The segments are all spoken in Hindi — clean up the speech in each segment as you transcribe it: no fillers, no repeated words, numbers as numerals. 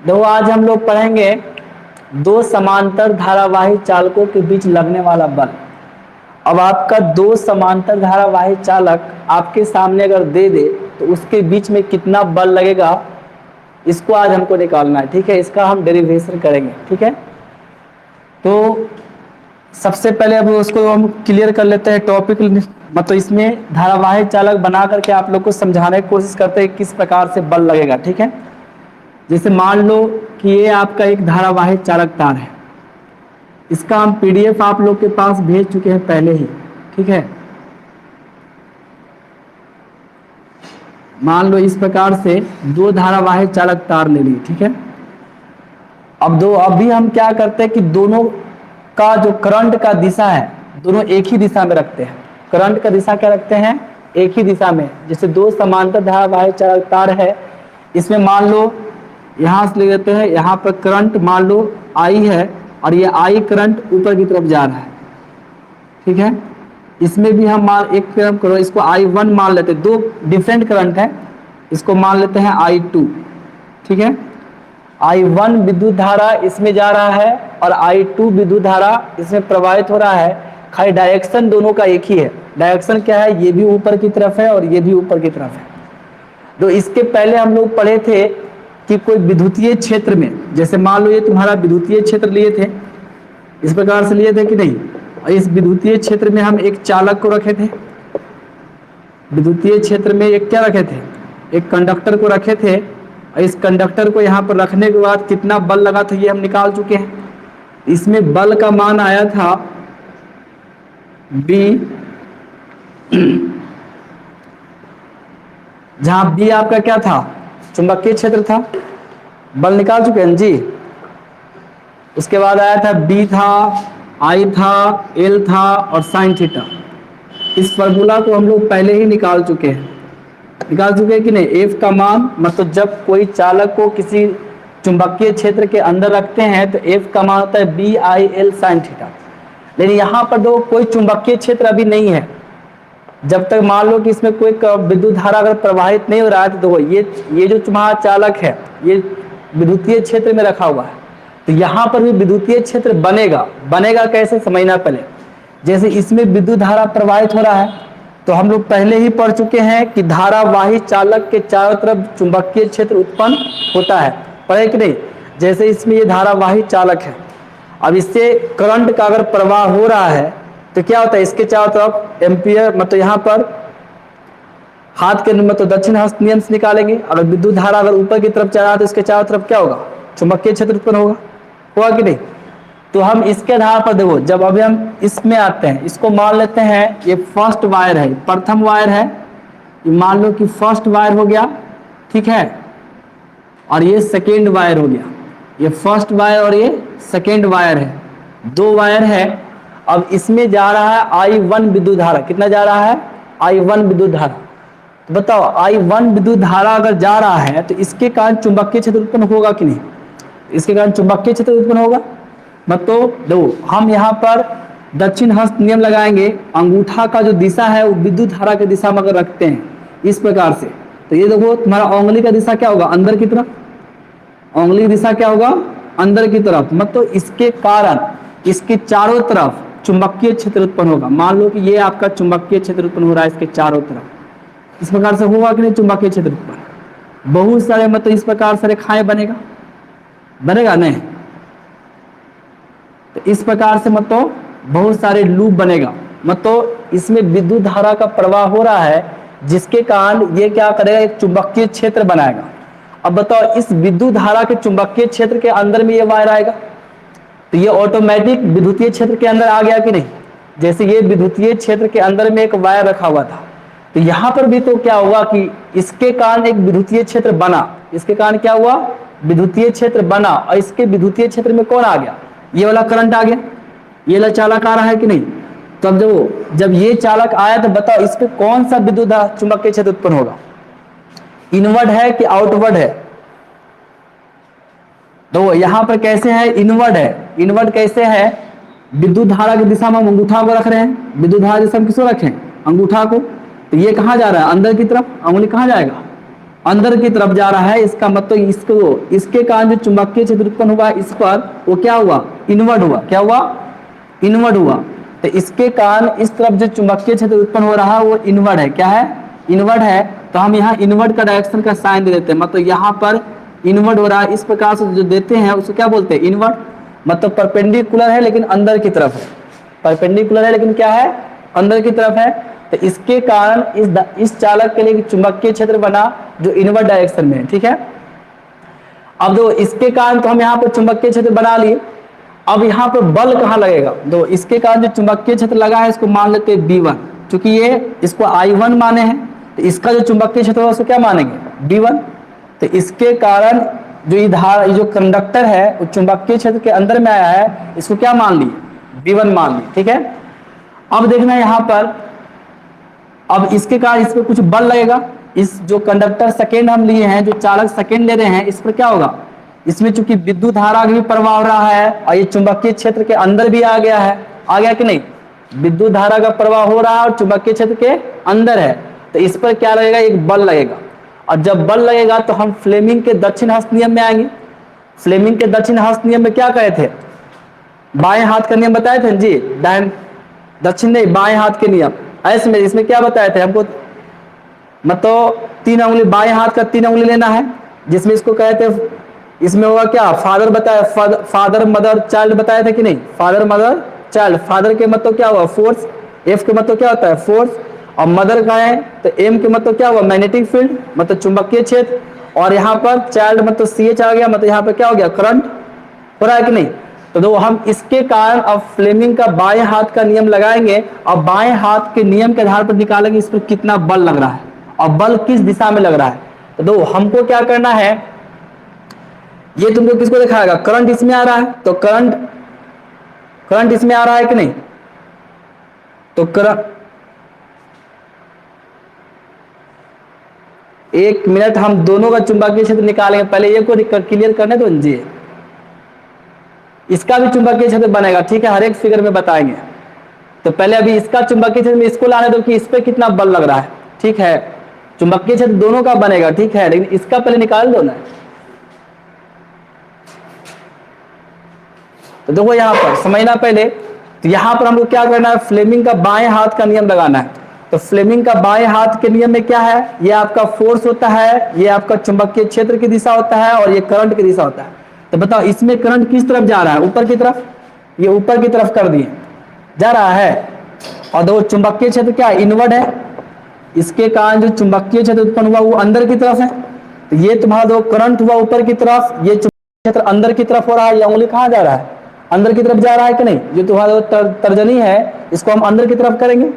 देखो आज हम लोग पढ़ेंगे दो समांतर धारावाही चालकों के बीच लगने वाला बल। अब आपका दो समांतर धारावाही चालक आपके सामने अगर दे दे तो उसके बीच में कितना बल लगेगा, इसको आज हमको निकालना है। ठीक है, इसका हम डेरिवेशन करेंगे। ठीक है, तो सबसे पहले अब उसको हम क्लियर कर लेते हैं टॉपिक। मतलब इसमें धारावाही चालक बना करके आप लोग को समझाने की कोशिश करते हैं किस प्रकार से बल लगेगा। ठीक है, जैसे मान लो कि ये आपका एक धारावाही चालक तार है, इसका हम पीडीएफ आप लोग के पास भेज चुके हैं पहले ही। ठीक है, मान लो इस प्रकार से दो धारावाही चालक तार ले लिए। ठीक है, अभी हम क्या करते हैं कि दोनों का जो करंट का दिशा है दोनों एक ही दिशा में रखते हैं। करंट का दिशा क्या रखते हैं, एक ही दिशा में। जैसे दो समांतर धारावाही चालक तार है, इसमें मान लो यहां से ले लेते हैं, यहाँ पर करंट मान लो आई है और ये आई करंट ऊपर की तरफ जा रहा है। ठीक है, इसमें भी हम मान एक काम करो, इसको I1 मान लेते हैं। दो डिफरेंट करंट है, इसको मान लेते हैं I2। ठीक है, I1 विद्युत धारा इसमें जा रहा है और I2 विद्युत धारा इसमें प्रवाहित हो रहा है। खाली डायरेक्शन दोनों का एक ही है। डायरेक्शन क्या है, ये भी ऊपर की तरफ है और ये भी ऊपर की तरफ है। तो इसके पहले हम लोग पढ़े थे कि कोई विद्युतीय क्षेत्र में, जैसे मान लो ये तुम्हारा विद्युतीय क्षेत्र लिए थे, इस प्रकार से लिए थे कि नहीं। इस विद्युतीय क्षेत्र में हम एक चालक को रखे थे। विद्युतीय क्षेत्र में एक क्या रखे थे, एक कंडक्टर को रखे थे। इस कंडक्टर को यहाँ पर रखने के बाद कितना बल लगा था ये हम निकाल चुके हैं। इसमें बल का मान आया था B, जहां B आपका क्या था, चुंबकीय क्षेत्र था। बल निकाल चुके हैं जी। उसके बाद आया था B था, I था, L था और साइन थीटा। इस फॉर्मूला को हम लोग पहले ही निकाल चुके हैं कि नहीं। F का मान, मतलब जब कोई चालक को किसी चुंबकीय क्षेत्र के अंदर रखते हैं तो F का मान होता है BIL साइन थीटा। लेकिन यहाँ पर दो कोई चुंबकीय क्षेत्र अभी नहीं है। जब तक मान लो कि इसमें कोई विद्युत धारा अगर प्रवाहित नहीं हो रहा है तो देखो ये जो तुम्हारा चालक है ये विद्युतीय क्षेत्र में रखा हुआ है। तो यहाँ पर भी विद्युतीय क्षेत्र बनेगा कैसे समझना पहले। जैसे इसमें विद्युत धारा प्रवाहित हो रहा है तो हम लोग पहले ही पढ़ चुके हैं कि धारावाही चालक के चारों तरफ चुंबकीय क्षेत्र उत्पन्न होता है, पढ़े कि नहीं। जैसे इसमें ये धारावाही चालक है, अब इससे करंट का अगर प्रवाह हो रहा है तो क्या होता है, इसके चारों तरफ एम्पियर, मतलब यहाँ पर हाथ के मतलब दक्षिण हस्त नियम से निकालेंगे। अगर विद्युत धारा अगर ऊपर की तरफ चला तो इसके चारों तरफ क्या होगा, चुंबकीय क्षेत्र उत्पन्न होगा कि नहीं। तो हम इसके आधार पर देखो, जब अभी हम इसमें आते हैं, इसको मान लेते हैं ये फर्स्ट वायर है, प्रथम वायर है। मान लो कि फर्स्ट वायर हो गया, ठीक है, और ये सेकेंड वायर हो गया। ये फर्स्ट वायर और ये सेकेंड वायर है, दो वायर है। अब इसमें जा रहा है I1 विद्युत धारा। कितना जा रहा है, I1 विद्युत धारा। तो बताओ I1 विद्युत धारा अगर जा रहा है तो इसके कारण चुंबकीय क्षेत्र उत्पन्न होगा कि नहीं, इसके कारण चुंबकीय क्षेत्र उत्पन्न होगा। मतलब देखो हम यहाँ पर दक्षिण हस्त नियम लगाएंगे, अंगूठा का जो दिशा है वो विद्युत धारा की दिशा में अगर रखते हैं इस प्रकार से, तो ये देखो तुम्हारा उंगली का दिशा क्या होगा, अंदर की तरफ। उंगली की दिशा क्या होगा, अंदर की तरफ। मतलब इसके कारण इसके चारों तरफ चुंबकीय क्षेत्र उत्पन्न होगा। मान लो कि ये आपका चुंबकीय क्षेत्र उत्पन्न हो रहा है इसके चारों तरफ, इस प्रकार से होगा कि नहीं चुंबकीय क्षेत्र उत्पन्न। बहुत सारे मतलब इस प्रकार से रेखाएं बनेगा नहीं, तो इस प्रकार से मतलब बहुत सारे लूप बनेगा। मतलब इसमें विद्युत धारा का प्रवाह हो रहा है जिसके कारण ये क्या करेगा, एक चुंबकीय क्षेत्र बनाएगा। अब बताओ इस विद्युत धारा के चुंबकीय क्षेत्र के अंदर में ये वायर आएगा तो ये ऑटोमेटिक विद्युतीय क्षेत्र के अंदर आ गया कि नहीं। जैसे ये विद्युतीय क्षेत्र के अंदर में एक वायर रखा हुआ था तो यहाँ पर भी तो क्या हुआ कि इसके कारण एक विद्युतीय क्षेत्र बना। इसके कारण क्या हुआ, विद्युतीय क्षेत्र बना और इसके विद्युतीय क्षेत्र में कौन आ गया, ये वाला करंट आ गया, ये वाला चालक आ रहा है कि नहीं। तो अब जब ये चालक आया तो बताओ इस पे कौन सा विद्युत चुंबकीय क्षेत्र उत्पन्न होगा, इनवर्ड है कि आउटवर्ड है। तो यहाँ पर कैसे है, इनवर्ड है। इनवर्ड कैसे है, विद्युत धारा की दिशा में हम अंगूठा को रख रहे हैं, विद्युत धारा की दिशा में किसको रखें, अंगूठा को। तो ये कहाँ जा रहा है, अंदर की तरफ। उंगली कहाँ जाएगा, अंदर की तरफ जा रहा है, इसका मतलब इसके कारण जो चुंबकीय क्षेत्र उत्पन्न हुआ इस पर, वो क्या हुआ, इनवर्ड हुआ। क्या हुआ, इनवर्ड हुआ। तो इसके कारण इस तरफ जो चुंबकीय क्षेत्र उत्पन्न हो रहा है वो इनवर्ड है। क्या है, इनवर्ड है। तो हम यहाँ इनवर्ड का डायरेक्शन का साइन दे देते हैं, मतलब यहाँ पर इनवर्ड हो रहा है। इस प्रकार से जो देते हैं उसको क्या बोलते हैं, इनवर्ड। मतलब परपेंडिकुलर है लेकिन अंदर की तरफ है, परपेंडिकुलर है लेकिन क्या है, अंदर की तरफ है। तो इसके कारण इस चालक के लिए चुंबकीय क्षेत्र बना जो इनवर्ड डायरेक्शन में है। ठीक है, अब दो इसके कारण तो हम यहाँ पर चुंबकीय क्षेत्र बना लिए। अब यहाँ पर बल कहाँ लगेगा, दो इसके कारण जो चुंबकीय क्षेत्र लगा है इसको मान लेते हैं B1, क्योंकि ये इसको I1 माने हैं, तो इसका जो चुंबकीय क्षेत्र होगा उसको क्या मानेंगे, B1। तो इसके कारण जो ये जो कंडक्टर है वो चुंबकीय क्षेत्र के अंदर में आया है, इसको क्या मान लिए, B1 मान लिए। ठीक है, अब देखना यहाँ पर, अब इसके कारण इस पर कुछ बल लगेगा। इस जो कंडक्टर सेकेंड हम लिए हैं, जो चालक सेकेंड ले रहे हैं, इस पर क्या होगा, इसमें चूंकि विद्युत धारा भी प्रवाह हो रहा है और ये चुंबकीय क्षेत्र के अंदर भी आ गया है, आ गया कि नहीं, विद्युत धारा का प्रवाह हो रहा है और चुंबकीय क्षेत्र के अंदर है। तो इस पर क्या लगेगा, एक बल लगेगा। और जब बल लगेगा तो हम फ्लेमिंग के दक्षिण हस्त नियम में आएंगे। फ्लेमिंग के दक्षिण हस्त नियम में क्या कहे थे, बाएं हाथ का नियम बताए थे जी, दक्षिण नहीं, बाएं हाथ के नियम। ऐसे में इसमें क्या बताए थे हमको, मतलब 3 उंगली, बाएं हाथ का 3 उंगली लेना है, जिसमें इसको कहते हैं, इसमें होगा क्या, फादर बताया, फादर मदर चाइल्ड बताया था कि नहीं, फादर मदर चाइल्ड। फादर के मतलब क्या हुआ, फोर्स, एफ के मतलब क्या होता है, फोर्स, और मदर का है तो एम के मतलब क्या हुआ, मैग्नेटिक फील्ड, मतलब चुंबकीय क्षेत्र। और यहाँ पर चाइल्ड मतलब CH आ गया, मतलब यहाँ पर क्या हो गया, करंट हो रहा है कि नहीं। तो दो हम इसके कारण अब फ्लेमिंग का बाएं हाथ का नियम लगाएंगे और बाएं हाथ के नियम के आधार पर निकालेंगे इस पर कितना बल लग रहा है और बल किस दिशा में लग रहा है। तो दो हमको क्या करना है, ये तुमको किसको दिखाएगा, करंट इसमें आ रहा है, तो करंट इसमें आ रहा है कि नहीं, तो करंट, 1 मिनट हम दोनों का चुंबकीय क्षेत्र निकालेंगे। पहले ये को क्लियर करने दो जी, इसका भी चुंबकीय क्षेत्र बनेगा। ठीक है, हर एक फिगर में बताएंगे। तो पहले अभी इसका चुंबकीय क्षेत्र में इसको लाने दो कि इस पे कितना बल लग रहा है। ठीक है, चुंबकीय क्षेत्र दोनों का बनेगा, ठीक है, लेकिन इसका पहले निकाल दो ना। तो देखो यहाँ पर समझना पहले, तो यहाँ पर हमको क्या करना है, फ्लेमिंग का बाएं हाथ का नियम लगाना है। तो फ्लेमिंग का बाएं हाथ के नियम में क्या है, ये आपका फोर्स होता है, ये आपका चुंबकीय क्षेत्र की दिशा होता है और ये करंट की दिशा होता है। तो बताओ इसमें करंट किस तरफ जा रहा है, ऊपर की तरफ, ये ऊपर की तरफ कर दिए जा रहा है। और देखो चुंबकीय क्षेत्र क्या है, इनवर्ड है, इसके कारण जो चुंबकीय क्षेत्र उत्पन्न हुआ वो अंदर की तरफ है। तो ये तुम्हारा जो करंट हुआ ऊपर की तरफ, ये चुंबकीय क्षेत्र अंदर की तरफ हो रहा है। ये उंगली कहाँ जा रहा है, अंदर की तरफ जा रहा है कि नहीं, जो तुम्हारा तर्जनी है इसको हम अंदर की तरफ करेंगे।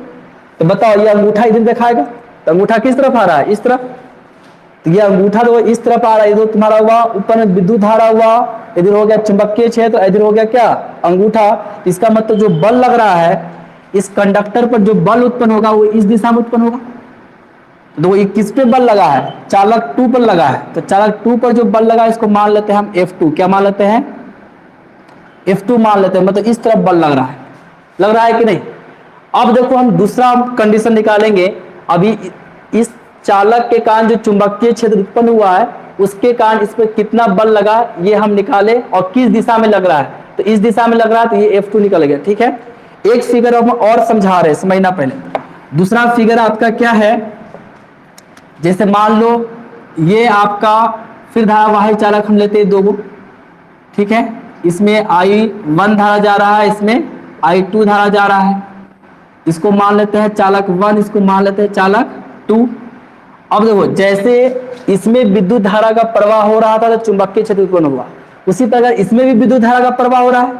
तो बताओ ये अंगूठा इधर दिखाएगा, तो अंगूठा किस तरफ आ रहा है, इस तरफ। तो ये अंगूठा तो इस तरफ आ रहा है, इधर तुम्हारा हुआ ऊपर में विद्युत धारा हुआ, इधर हो गया चुंबकीय क्षेत्र, इधर हो गया क्या, अंगूठा। इसका मतलब जो बल लग रहा है इस कंडक्टर पर, जो बल उत्पन्न होगा वो इस दिशा में उत्पन्न होगा। तो ये किस पे बल लगा है, चालक 2 पर लगा है। तो चालक 2 पर जो बल लगा है इसको मान लेते हैं हम F2। क्या मान लेते हैं, F2 मान लेते हैं, मतलब इस तरफ बल लग रहा है कि नहीं। अब देखो हम दूसरा कंडीशन निकालेंगे। अभी इस चालक के कारण जो चुंबकीय क्षेत्र उत्पन्न हुआ है उसके कारण इस पर कितना बल लगा ये हम निकाले और किस दिशा में लग रहा है। तो इस दिशा में लग रहा है, तो ये F2 निकल गया। ठीक है, एक फिगर हम और समझा रहे हैं, समझना पहले। दूसरा फिगर आपका क्या है, जैसे मान लो ये आपका फिर धारावाही चालक हम लेते हैं 2 गो। ठीक है, इसमें I1 धारा जा रहा है, इसमें I2 धारा जा रहा है। इसको मान लेते हैं चालक 1, इसको मान लेते हैं चालक 2। अब देखो जैसे इसमें विद्युत धारा का प्रवाह हो रहा था तो चुंबकीय क्षेत्र उत्पन्न हुआ, उसी प्रकार इसमें भी विद्युत धारा का प्रवाह हो रहा है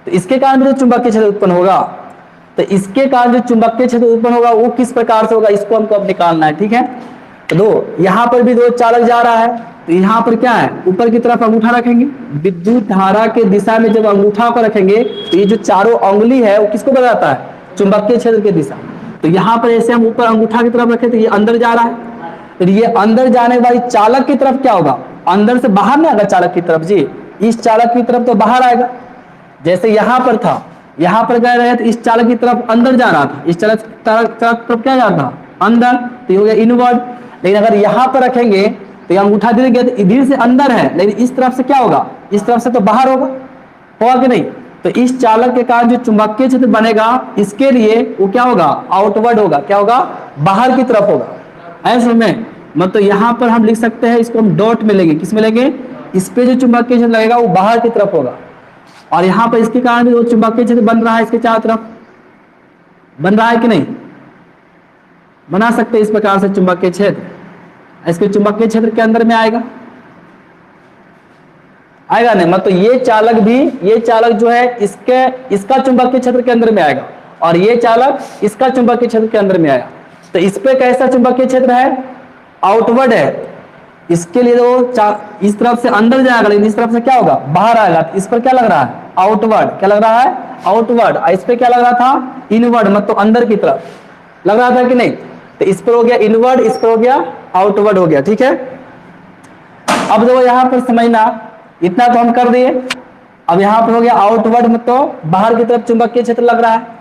तो इसके कारण भी तो चुंबकीय क्षेत्र उत्पन्न होगा। तो इसके कारण जो चुंबकीय क्षेत्र उत्पन्न होगा वो किस प्रकार से होगा, इसको हमको अब निकालना है। ठीक है, तो दो यहाँ पर भी 2 चालक जा रहा है, तो यहाँ पर क्या है, ऊपर की तरफ अंगूठा रखेंगे, विद्युत धारा के दिशा में जब अंगूठा को रखेंगे तो ये जो चारों उंगली है वो किसको बताता है, चुंबकीय क्षेत्र की दिशा। तो यहाँ पर ऐसे हम ऊपर अंगूठा की तरफ रखे तो ये अंदर जा रहा है, तो ये अंदर जाने वाली चालक की तरफ क्या होगा, अंदर से बाहर नहीं आएगा चालक की तरफ जी, इस चालक की तरफ तो बाहर आएगा। जैसे यहाँ पर था, यहाँ पर गए रहे तो इस चालक की तरफ अंदर जा रहा था, इस चालक तरफ क्या जा रहा था, अंदर, तो ये हो गया इनवर्ड। लेकिन अगर यहाँ पर रखेंगे तो ये अंगूठा धीरे गया तो धीरे से अंदर है, लेकिन इस तरफ से क्या होगा, इस तरफ से तो बाहर होगा कि नहीं। तो इस चालक के कारण जो चुंबकीय क्षेत्र बनेगा इसके लिए वो क्या होगा, आउटवर्ड होगा, क्या होगा, बाहर की तरफ होगा। ऐसे में मतलब यहाँ पर हम लिख सकते हैं, इसको हम डॉट में लेंगे, किस में लेंगे, इस पे जो चुंबकीय क्षेत्र लगेगा वो बाहर की तरफ होगा, और यहाँ पर इसके कारण भी वो चुंबकीय क्षेत्र बन रहा है, इसके चारों तरफ बन रहा है कि नहीं, बना सकते हैं इस प्रकार से चुंबकीय क्षेत्र, इसके चुंबकीय क्षेत्र के अंदर में आएगा नहीं, मतलब ये चालक भी, ये चालक जो है इसका चुंबकीय क्षेत्र के अंदर में आएगा, और ये चालक इसका चुंबकीय क्षेत्र के अंदर में आएगा। तो इस पे कैसा चुंबकीय क्षेत्र है, आउटवर्ड है, इसके लिए वो इस तरफ से अंदर जाएगा, लेकिन इस तरफ से क्या होगा, बाहर आएगा। इस पर क्या लग रहा है, आउटवर्ड, क्या लग रहा है, आउटवर्ड। इस पे क्या लग रहा था, इनवर्ड, मतलब अंदर की तरफ लग रहा था कि नहीं। तो इस पर हो गया इनवर्ड, इस पर हो गया आउटवर्ड हो गया, ठीक है। अब देखो यहाँ पर समझना, इतना तो हम कर दिए। अब यहाँ पर हो गया आउटवर्ड, मतलब बाहर की तरफ चुंबकीय क्षेत्र लग रहा है।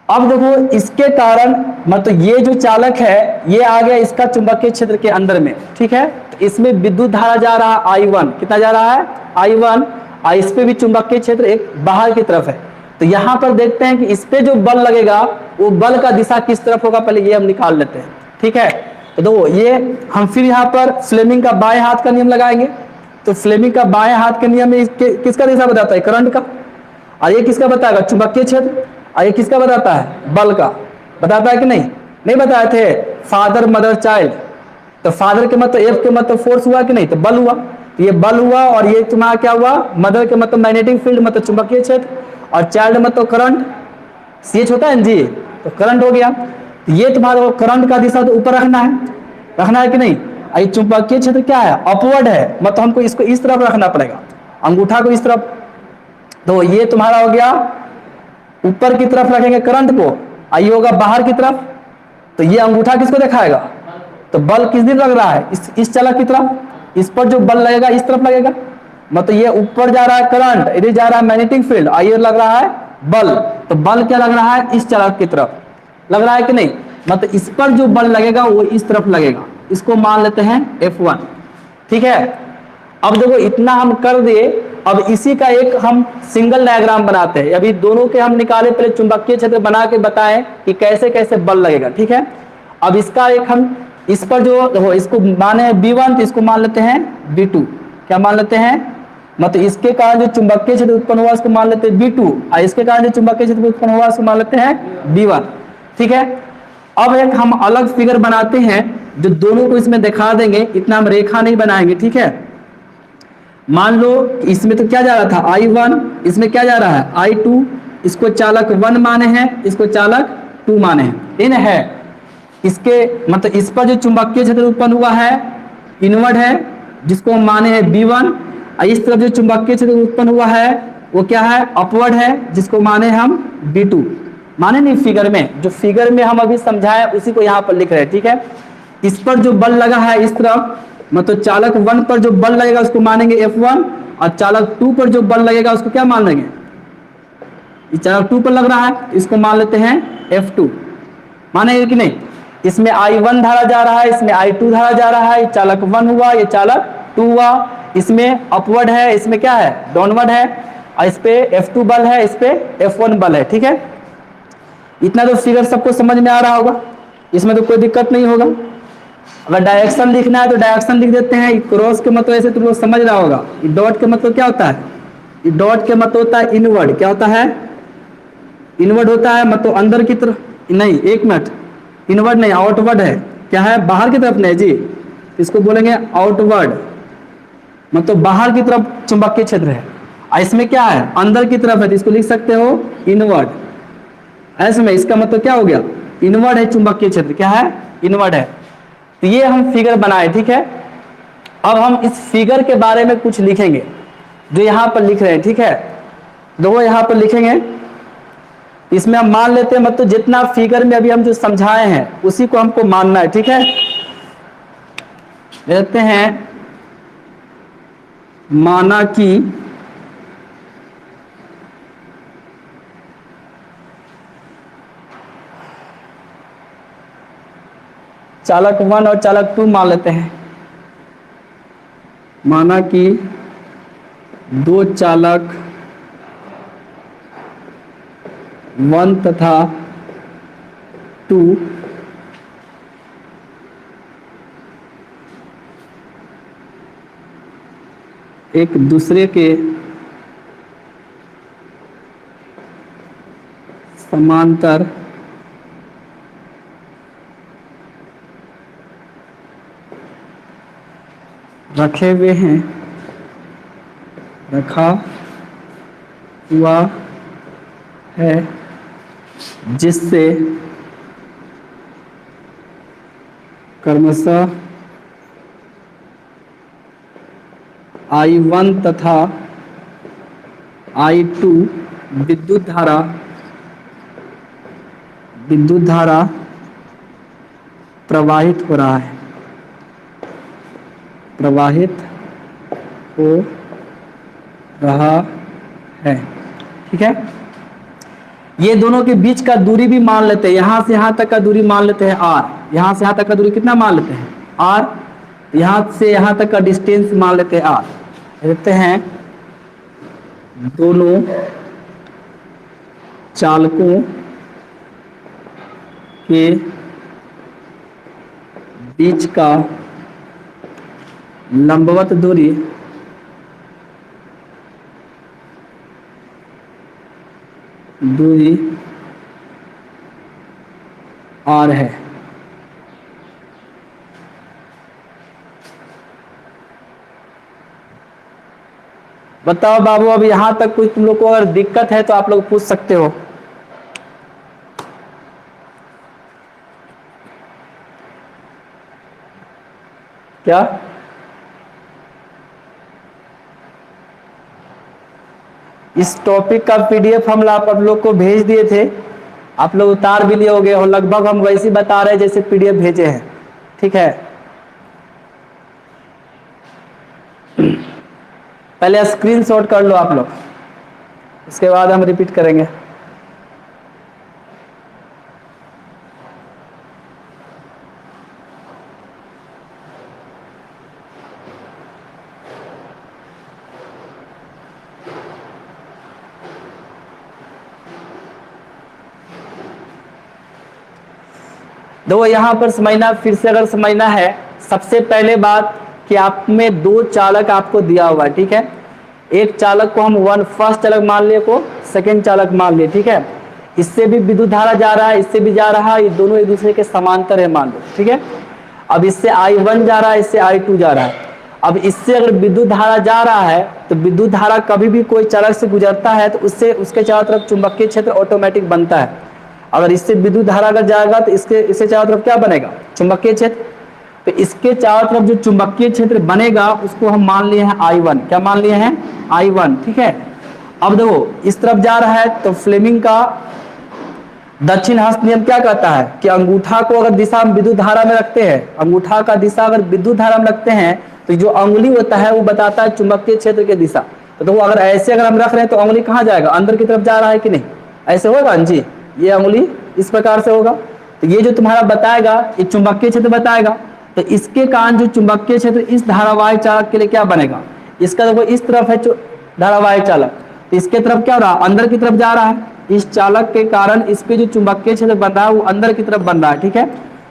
अब देखो इसके कारण मतलब ये जो चालक है ये आ गया इसका चुंबकीय क्षेत्र के अंदर में, ठीक है। तो इसमें विद्युत धारा जा रहा है I1, कितना जा रहा है, I1, और इस पे भी चुंबकीय क्षेत्र एक बाहर की तरफ है। तो यहाँ पर देखते हैं कि इस पे जो बल लगेगा वो बल का दिशा किस तरफ होगा, पहले ये हम निकाल लेते हैं, ठीक है। तो देखो ये हम फिर यहाँ पर फ्लेमिंग का बाएं हाथ का नियम लगाएंगे। तो फ्लेमिंग का बाएं हाथ के नियम में किसका दिशा बताता है, करंट का, और ये किसका बताएगा, चुंबकीय क्षेत्र, और ये किसका बताता है, बल का बताता है कि नहीं, नहीं बताए थे, फादर मदर चाइल्ड। तो फादर के मतलब एफ के मतलब फोर्स हुआ कि नहीं, तो बल हुआ, तो ये बल हुआ, और ये तुम्हारा क्या हुआ, मदर के मतलब मैग्नेटिक फील्ड मतलब चुंबकीय क्षेत्र, और चाइल्ड मतलब करंट, सीएच होता है जी, तो करंट हो गया। तो ये तुम्हारा करंट का दिशा तो ऊपर रखना है कि नहीं। ये चुंबकीय क्षेत्र क्या है, अपवर्ड है, मतलब हमको इसको इस तरफ रखना पड़ेगा, अंगूठा को इस तरफ। तो ये तुम्हारा हो गया ऊपर की तरफ रखेंगे करंट को, ये होगा बाहर की तरफ। तो ये अंगूठा किसको दिखाएगा, तो बल किस दिन लग रहा है, इस चालक की तरफ। इस पर जो बल लगेगा इस तरफ लगेगा, मतलब ये ऊपर जा रहा है करंट, इधर जा रहा है मैग्नेटिक फील्ड, ये लग रहा है बल। तो बल क्या लग रहा है, इस चालक की तरफ लग रहा है कि नहीं, मतलब इस पर जो बल लगेगा वो इस तरफ लगेगा, इसको मान लेते हैं F1, ठीक है। अब देखो इतना हम कर दिए। अब इसी का एक हम सिंगल डायग्राम बनाते हैं। अभी दोनों के हम निकाले, पहले चुंबकीय क्षेत्र बना के बताएं कि कैसे कैसे बल लगेगा, ठीक है। अब इसका एक हम इस पर जो देखो इसको माने B1, तो इसको मान लेते हैं B2, क्या मान लेते हैं, मतलब इसके कारण जो चुंबकीय क्षेत्र उत्पन्न हुआ उसको मान लेते हैं B2, और इसके कारण जो चुंबकीय क्षेत्र उत्पन्न हुआ उसको मान लेते हैं B1, ठीक है। अब एक हम अलग फिगर बनाते हैं जो दोनों को इसमें दिखा देंगे, इतना हम रेखा नहीं बनाएंगे, ठीक है। मान लो इसमें तो क्या जा रहा था I1, इसमें क्या जा रहा है I2, इसको चालक 1 माने हैं, इसको चालक 2 माने हैं, इन है। इसके मतलब इस पर जो चुंबकीय क्षेत्र उत्पन्न हुआ है इनवर्ड है, जिसको हम माने हैं B1, और इस तरफ जो चुंबकीय क्षेत्र उत्पन्न हुआ है वो क्या है, अपवर्ड है, जिसको माने हम B2, माने नहीं फिगर में, जो फिगर में हम अभी समझाए उसी को यहाँ पर लिख रहे हैं, ठीक है। इस पर जो बल लगा है इस तरफ, मतलब चालक 1 पर जो बल लगेगा उसको मानेंगे F1, और चालक 2 पर जो बल लगेगा उसको क्या मान लेंगे, इस चालक 2 पर लग रहा है, इसको मान लेते हैं F2, मानेंगे कि नहीं। इसमें I1 धारा जा रहा है, इसमें I2 धारा जा रहा है, ये चालक 1 हुआ, ये चालक 2 हुआ, इसमें अपवर्ड है, इसमें क्या है, डाउनवर्ड है, और इस पे F2 बल है, इस पे F1 बल है, ठीक है। इतना तो फिगर सबको समझ में आ रहा होगा, इसमें तो कोई दिक्कत नहीं होगा। अगर डायरेक्शन लिखना है तो डायरेक्शन लिख देते हैं, क्रॉस के मतलब ऐसे तुम लोग समझ रहा होगा, डॉट के मतलब क्या होता है, डॉट के मतलब होता है इनवर्ड, क्या होता है, इनवर्ड होता है, मतलब अंदर की तरफ नहीं, एक मिनट, इनवर्ड नहीं आउटवर्ड है, क्या है, बाहर की तरफ नहीं जी, इसको बोलेंगे आउटवर्ड, मतलब बाहर की तरफ चुंबकीय क्षेत्र है। इसमें क्या है, अंदर की तरफ है, तो इसको लिख सकते हो इनवर्ड। ऐसे में इसका मतलब क्या हो गया, इनवर्ड है चुंबकीय क्षेत्र, क्या है, इनवर्ड है। तो ये हम फिगर बनाए, ठीक है। अब हम इस फिगर के बारे में कुछ लिखेंगे जो यहाँ पर लिख रहे हैं, ठीक है। दो यहाँ पर लिखेंगे, इसमें हम मान लेते हैं, मतलब जितना फिगर में अभी हम जो समझाए हैं उसी को हमको मानना है, ठीक है। लेते हैं माना कि चालक 1 और चालक 2 मान लेते हैं। माना कि दो चालक 1 तथा 2 एक दूसरे के समांतर रखे हुए हैं, रखा हुआ है, जिससे क्रमशः I1 तथा I2 विद्युत धारा प्रवाहित हो रहा है, प्रवाहित हो रहा है। ठीक है, ये दोनों के बीच का दूरी भी मान लेते हैं, यहां से यहां तक का दूरी मान लेते हैं r, यहां से यहां तक का दूरी कितना मान लेते हैं r, यहां से यहां तक का डिस्टेंस मान लेते हैं r। देखते हैं दोनों चालकों के बीच का लंबवत दूरी r है। बताओ बाबू, अब यहां तक कुछ तुम लोग को अगर दिक्कत है तो आप लोग पूछ सकते हो। क्या इस टॉपिक का पीडीएफ हम आप लोग को भेज दिए थे, आप लोग उतार भी लिए होंगे और लगभग हम वैसे ही बता रहे हैं जैसे पीडीएफ भेजे हैं। ठीक है, पहले स्क्रीनशॉट कर लो आप लोग, उसके बाद हम रिपीट करेंगे। देखो यहां पर समझना, फिर से अगर समझना है, सबसे पहले बात कि आप में दो चालक आपको दिया हुआ है। ठीक है, एक चालक को हम फर्स्ट चालक मान लिए, को सेकंड चालक मान लिए। ठीक है, इससे भी विद्युत धारा जा रहा है, इससे भी जा रहा है, ये दोनों एक दूसरे के समांतर है मान लो। ठीक है, अब इससे I1 जा रहा है, इससे I2 जा रहा है। अब इससे अगर विद्युत धारा जा रहा है तो विद्युत धारा कभी भी कोई चालक से गुजरता है तो उससे उसके चारों तरफ चुंबकीय क्षेत्र ऑटोमेटिक बनता है। अगर इससे विद्युत धारा अगर जाएगा तो इसके चारों तरफ क्या बनेगा, चुंबकीय क्षेत्र। तो इसके चारों तरफ जो चुंबकीय क्षेत्र बनेगा उसको हम मान लिए हैं I1। क्या मान लिए हैं, I1। ठीक है, अब देखो इस तरफ जा रहा है तो फ्लेमिंग का दक्षिण हस्त नियम क्या कहता है कि अंगूठा को अगर दिशा हम विद्युत धारा में रखते हैं, अंगूठा का दिशा अगर विद्युत धारा में रखते हैं तो जो अंगुली होता है वो बताता है चुंबकीय क्षेत्र की दिशा। तो देखो अगर ऐसे अगर हम रख रहे हैं तो अंगुली कहाँ जाएगा, अंदर की तरफ जा रहा है कि नहीं, ऐसे होगा जी, ये अंगुली इस प्रकार से होगा। तो ये जो तुम्हारा बताएगा ये चुंबकीय क्षेत्र बताएगा। तो इसके कारण जो चुंबकीय क्षेत्र इस धारावाहिक चालक के लिए क्या बनेगा, इसका देखो इस तरफ है धारावाहिक चालक, तो इसके तरफ क्या हो रहा है, अंदर की तरफ जा रहा है। इस चालक के कारण इस पे जो चुंबकीय क्षेत्र बन रहा है वो अंदर की तरफ बन रहा है। ठीक है,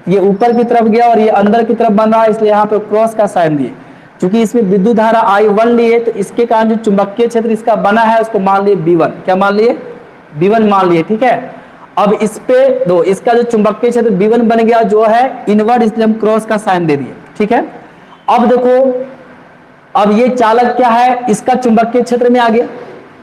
ये ऊपर की तरफ गया और ये अंदर की तरफ बन रहा है, इसलिए यहाँ पे क्रॉस का साइन दिए। क्योंकि इसमें विद्युत धारा I1 लिए तो इसके कारण जो चुंबकीय क्षेत्र इसका बना है उसको मान लिए B1। क्या मान लिए, B1 मान लिए। ठीक है, अब इस पे दो, इसका जो चुंबकीय क्षेत्र B1 बन गया जो है इनवर्ड, इसलिए हम क्रॉस का साइन दे दिए। ठीक है, अब देखो अब ये चालक क्या है, इसका चुंबकीय क्षेत्र में आ गया,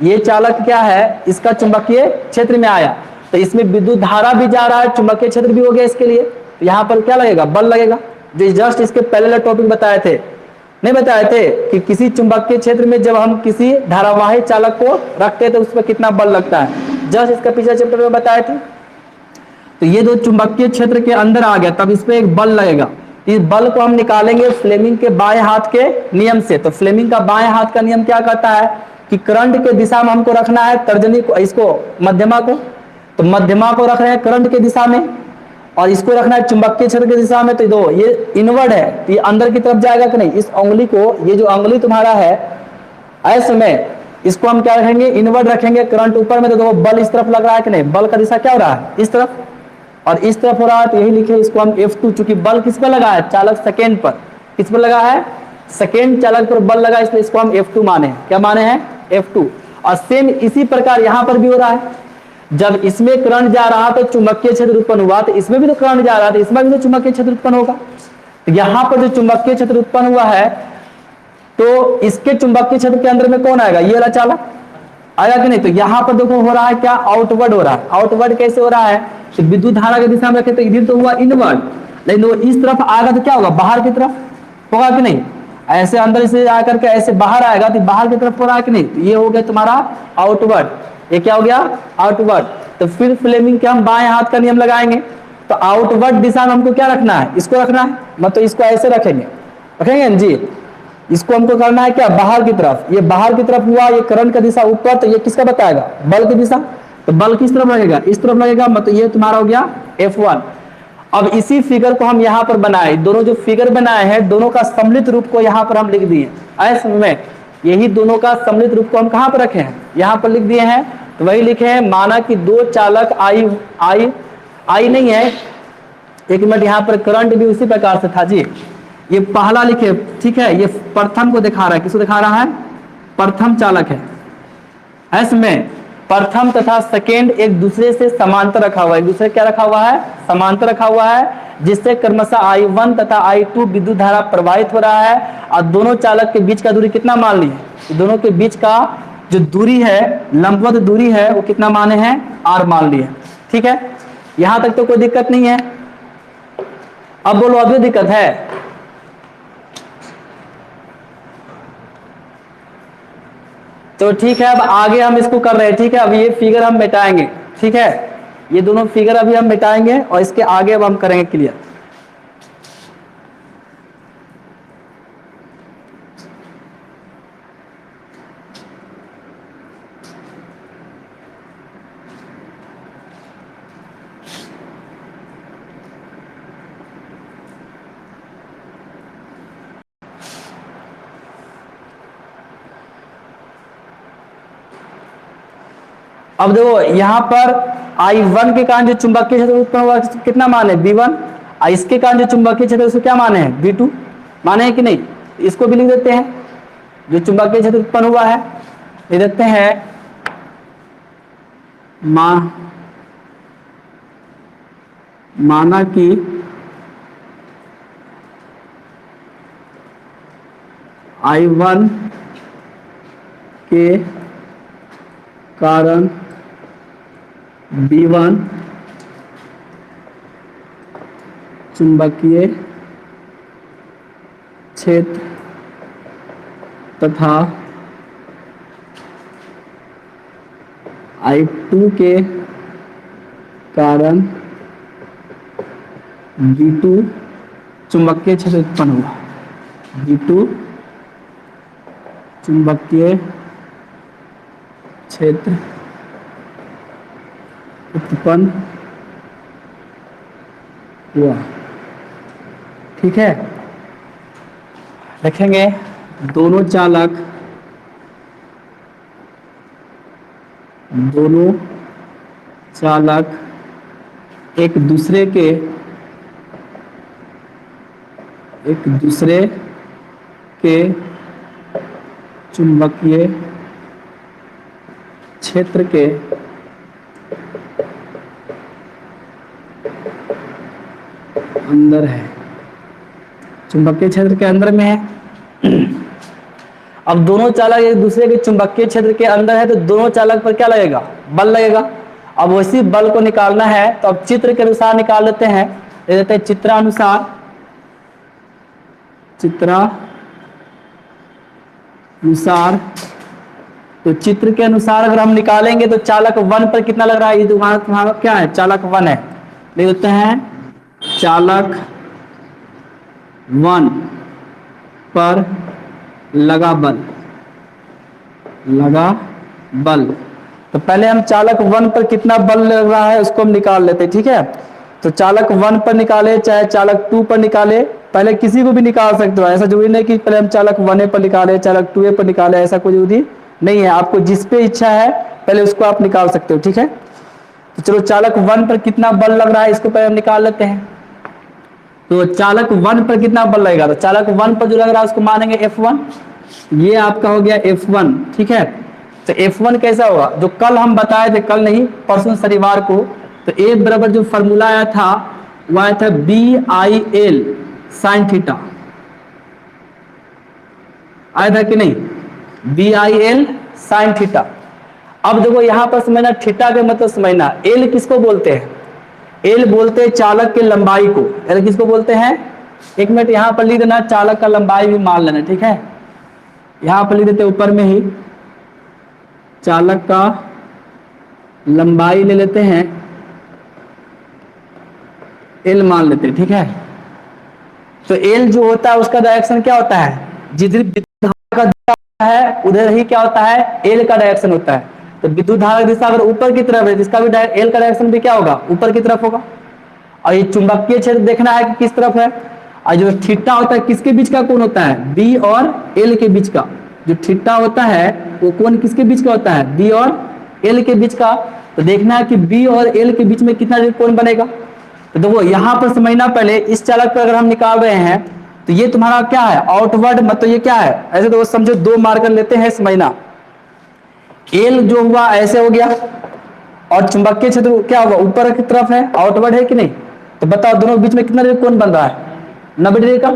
ये चालक क्या है, इसका चुंबकीय क्षेत्र में आया, तो इसमें विद्युत धारा भी जा रहा है, चुंबकीय क्षेत्र भी हो गया इसके लिए। तो यहाँ पर क्या लगेगा, बल लगेगा। जो जस्ट इसके पहले टॉपिक बताए थे, नहीं बताए थे कि किसी चुंबकीय क्षेत्र में जब हम किसी धारावाही चालक को रखते हैं तो उस पर कितना बल लगता है, जस्ट इसका पिछले चैप्टर में बताए थे। तो ये दो चुंबकीय क्षेत्र के अंदर आ गया, तब इस पे एक बल लगेगा। इस बल को हम निकालेंगे फ्लेमिंग के बाएं हाथ के नियम से। तो फ्लेमिंग का बाएं हाथ का नियम क्या कहता है कि करंट के दिशा में हमको रखना है तर्जनी को, इसको मध्यमा को, तो मध्यमा को रख रहे हैं करंट के दिशा में, और इसको रखना है चुंबकीय क्षेत्र की दिशा में, तो दो ये इनवर्ड है, तो ये अंदर की तरफ जाएगा कि नहीं, इस उंगली को, ये जो उंगली तुम्हारा है ऐसे में, इसको हम क्या रखेंगे, इनवर्ड रखेंगे, करंट ऊपर में, तो देखो बल इस तरफ लग रहा है कि नहीं, बल का दिशा क्या हो रहा है, इस तरफ, और इस तरफ हो रहा है, तो यही लिखे इसको हम F2, चूंकि बल किस पर लगा है, चालक सेकेंड पर, किस पर लगा है, सेकेंड चालक पर बल लगा, इसलिए इसको हम F2 माने हैं, क्या माने हैं, F2। और सेम इसी प्रकार यहां पर भी हो रहा है, जब इसमें करंट जा रहा तो चुंबकीय क्षेत्र उत्पन्न हुआ, तो इसमें भी तो करंट जा रहा था, इसमें भी तो चुंबकीय क्षेत्र उत्पन्न होगा। तो यहां पर जो चुंबकीय क्षेत्र उत्पन्न हुआ है, तो इसके चुंबकीय क्षेत्र के अंदर में कौन आएगा, ये वाला चालक आएगा कि नहीं। तो यहां पर देखो हो रहा है क्या, आउटवर्ड हो रहा है। आउटवर्ड कैसे हो रहा है, तो विद्युत धारा की दिशा में रखे तो इधर तो हुआ इनवर्ड, लेकिन वो इस तरफ आएगा तो क्या होगा, बाहर की तरफ होगा कि नहीं, ऐसे अंदर से आकर के ऐसे बाहर आएगा तो बाहर की तरफ हो रहा है कि नहीं, तो ये हो गया तुम्हारा आउटवर्ड, ये क्या हो गया, आउटवर्ड। तो फिर फ्लेमिंग के हम बाएं हाथ का नियम लगाएंगे, तो आउटवर्ड दिशा में हमको क्या रखना है, इसको रखना है, मतलब इसको ऐसे रखेंगे, रखेंगे जी, इसको हमको करना है क्या, बाहर की तरफ, ये बाहर की तरफ हुआ, ये करंट का दिशा ऊपर, तो ये किसका बताएगा, बल की दिशा, तो बल किस तरफ लगेगा, इस तरफ लगेगा, मतलब ये तुम्हारा हो गया F1। अब इसी फिगर को हम यहाँ पर बनाए, दोनों जो फिगर बनाए हैं दोनों का सम्मिलित रूप को यहाँ पर हम लिख दिए, ऐसे में यही दोनों का सम्मिलित रूप को हम कहाँ पर रखे हैं, यहाँ पर लिख दिए हैं। तो वही लिखे हैं, माना कि दो चालक आई नहीं है, एक मिनट, यहाँ पर करंट भी उसी प्रकार से था जी, ये पहला लिखे, ठीक है, ये प्रथम को दिखा रहा है, किसको दिखा रहा है, प्रथम चालक है, इसमें प्रथम तथा सेकेंड एक दूसरे से समांतर रखा हुआ है, एक दूसरे क्या रखा हुआ है, समांतर रखा हुआ है, जिससे क्रमशः I1 तथा I2 विद्युत धारा प्रवाहित हो रहा है। और दोनों चालक के बीच का दूरी कितना मान ली है, दोनों के बीच का जो दूरी है, लंबवत दूरी है, वो कितना माने हैं, R मान लिए, ठीक है, यहां तक तो कोई दिक्कत नहीं है। अब बोलो अभी दिक्कत है, तो ठीक है, अब आगे हम इसको कर रहे हैं, ठीक है, अब ये फिगर हम मिटाएंगे, ठीक है, ये दोनों फिगर अभी हम मिटाएंगे और इसके आगे अब हम करेंगे क्लियर। अब देखो यहां पर I1 के कारण जो चुंबकीय क्षेत्र उत्पन्न हुआ कितना मान है, V1, और इसके कारण जो चुंबकीय क्षेत्र उसको क्या माने हैं, V2 माने हैं कि नहीं। इसको भी लिख देते हैं, जो चुंबकीय क्षेत्र उत्पन्न हुआ है लिख देते हैं, माना कि I1 के कारण V1 चुंबकीय क्षेत्र तथा I2 के कारण V2 चुंबकीय क्षेत्र उत्पन्न हुआ, V2 चुंबकीय क्षेत्र उत्पन्न हुआ, ठीक है। देखेंगे दोनों चालक एक दूसरे के चुंबकीय क्षेत्र के अंदर है, चुंबकीय क्षेत्र के अंदर में है। अब दोनों चालक एक दूसरे के चुंबकीय क्षेत्र के अंदर है, तो दोनों चालक पर क्या लगेगा, बल लगेगा। अब उसी बल को निकालना है, तो अब चित्र के अनुसार निकाल लेते हैं, ले देते हैं चित्रानुसार, तो चित्र के अनुसार अगर हम निकालेंगे तो चालक 1 पर कितना लग रहा है, ये तुम्हारा क्या है, चालक 1 है, लिख देते हैं चालक 1 पर लगा बल। तो पहले हम चालक 1 पर कितना बल लग रहा है उसको हम निकाल लेते हैं, ठीक है। तो चालक 1 पर निकाले चाहे चालक 2 पर निकाले, पहले किसी को भी निकाल सकते हो, ऐसा जरूरी नहीं कि पहले हम चालक 1 पर निकाले चालक 2 पर निकाले, ऐसा कोई जरूरी नहीं है। आपको जिस पे इच्छा है पहले उसको आप निकाल सकते हो, ठीक है। तो चलो चालक 1 पर कितना बल लग रहा है इसको पहले हम निकाल लेते हैं। तो चालक 1 पर कितना बल लगेगा, तो चालक 1 पर जो लग रहा है उसको मानेंगे F1, ये आपका हो गया F1, ठीक है। तो F1 कैसा होगा, जो कल हम बताए थे, कल नहीं परसों शनिवार को, तो A बराबर जो फॉर्मूला आया था वो आया था BIL साइन थीटा, आया था कि नहीं, BIL साइन थीटा। अब देखो यहां पर समझना, थीटा के मतलब समझना, एल किसको बोलते हैं, एल बोलते हैं चालक के लंबाई को। एल किसको बोलते हैं, एक मिनट यहां पर लिख देना, चालक का लंबाई भी मान लेना, ठीक है। यहां पर लिख देते ऊपर में ही, चालक का लंबाई ले लेते हैं, एल मान लेते हैं, ठीक है। तो एल जो होता है उसका डायरेक्शन क्या होता है, जिधर विद्युत धारा का दिशा है उधर ही क्या होता है, एल का डायरेक्शन होता है। तो विद्युत धारा की दिशा अगर ऊपर की तरफ है, इसका भी एल का डायरेक्शन भी क्या होगा, ऊपर की तरफ होगा। और ये चुंबकीय क्षेत्र देखना है कि किस तरफ है, और जो थीटा होता है किसके बीच का कोण होता है, बी और एल के बीच का। जो थीटा होता है वो कोण किसके बीच का होता है, बी और एल के बीच का। तो देखना है कि बी और एल के बीच में कितना कोण बनेगा। तो देखो यहां पर समझना, पहले इस चालक पर अगर हम निकाल रहे हैं तो ये तुम्हारा क्या है, आउटवर्ड, मतलब ये क्या है, ऐसे तो समझो दो मार्कर लेते हैं, समझना। एल जो हुआ ऐसे हो गया, और चुंबकीय क्षेत्र क्या होगा, ऊपर की तरफ है, आउटवर्ड है कि नहीं। तो बताओ दोनों के बीच में कितना डिग्री कोण बन रहा है, 90 डिग्री का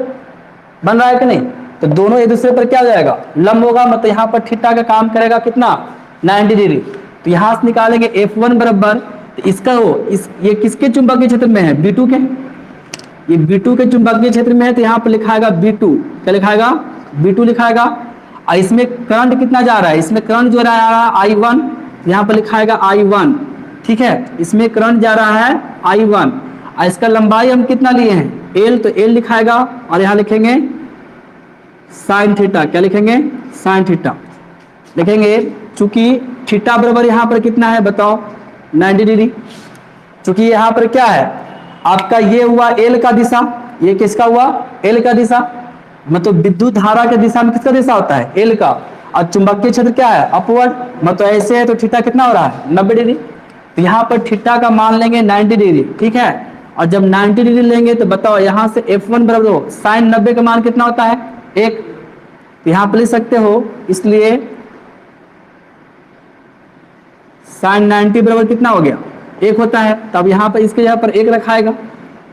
बन रहा है कि नहीं। तो दोनों एक दूसरे पर क्या हो जाएगा, लंब होगा, मतलब यहाँ पर थीटा का काम करेगा कितना, 90 डिग्री। तो यहां से निकालेंगे F1 बराबर, तो इसका हो ये किसके चुंबकीय क्षेत्र में है, B2 के, ये B2 के चुंबकीय क्षेत्र में है। तो यहाँ पर लिखाएगा B2, क्या लिखाएगा, B2 लिखाएगा। और इसमें करंट कितना जा रहा है, इसमें करंट जो रहा है I1, यहाँ पर लिखाएगा I1, ठीक है। इसमें करंट जा रहा है I1, और इसका लंबाई हम कितना लिए हैं, L, तो L लिखाएगा, और यहाँ लिखेंगे साइन थीटा, क्या लिखेंगे, साइन थीटा लिखेंगे। चूंकि थीटा बराबर यहाँ पर कितना है बताओ, 90 डिग्री। चूंकि यहाँ पर क्या है आपका, ये हुआ L का दिशा, ये किसका हुआ, L का दिशा, मतलब विद्युत धारा के दिशा में किसका दिशा होता है, L का। और चुंबकीय क्षेत्र क्या है, अपवर्ड, मतलब ऐसे है, तो थीटा कितना हो रहा है, 90 डिग्री। तो यहाँ पर थीटा का मान लेंगे 90 डिग्री, ठीक है। और जब 90 डिग्री लेंगे तो बताओ यहाँ से F1 बराबर हो, साइन 90 का मान कितना होता है, 1। तो यहाँ पर लिख सकते हो, इसलिए साइन 90 बराबर कितना हो गया, 1 होता है। तब यहाँ पर इसके जगह पर 1 रखाएगा।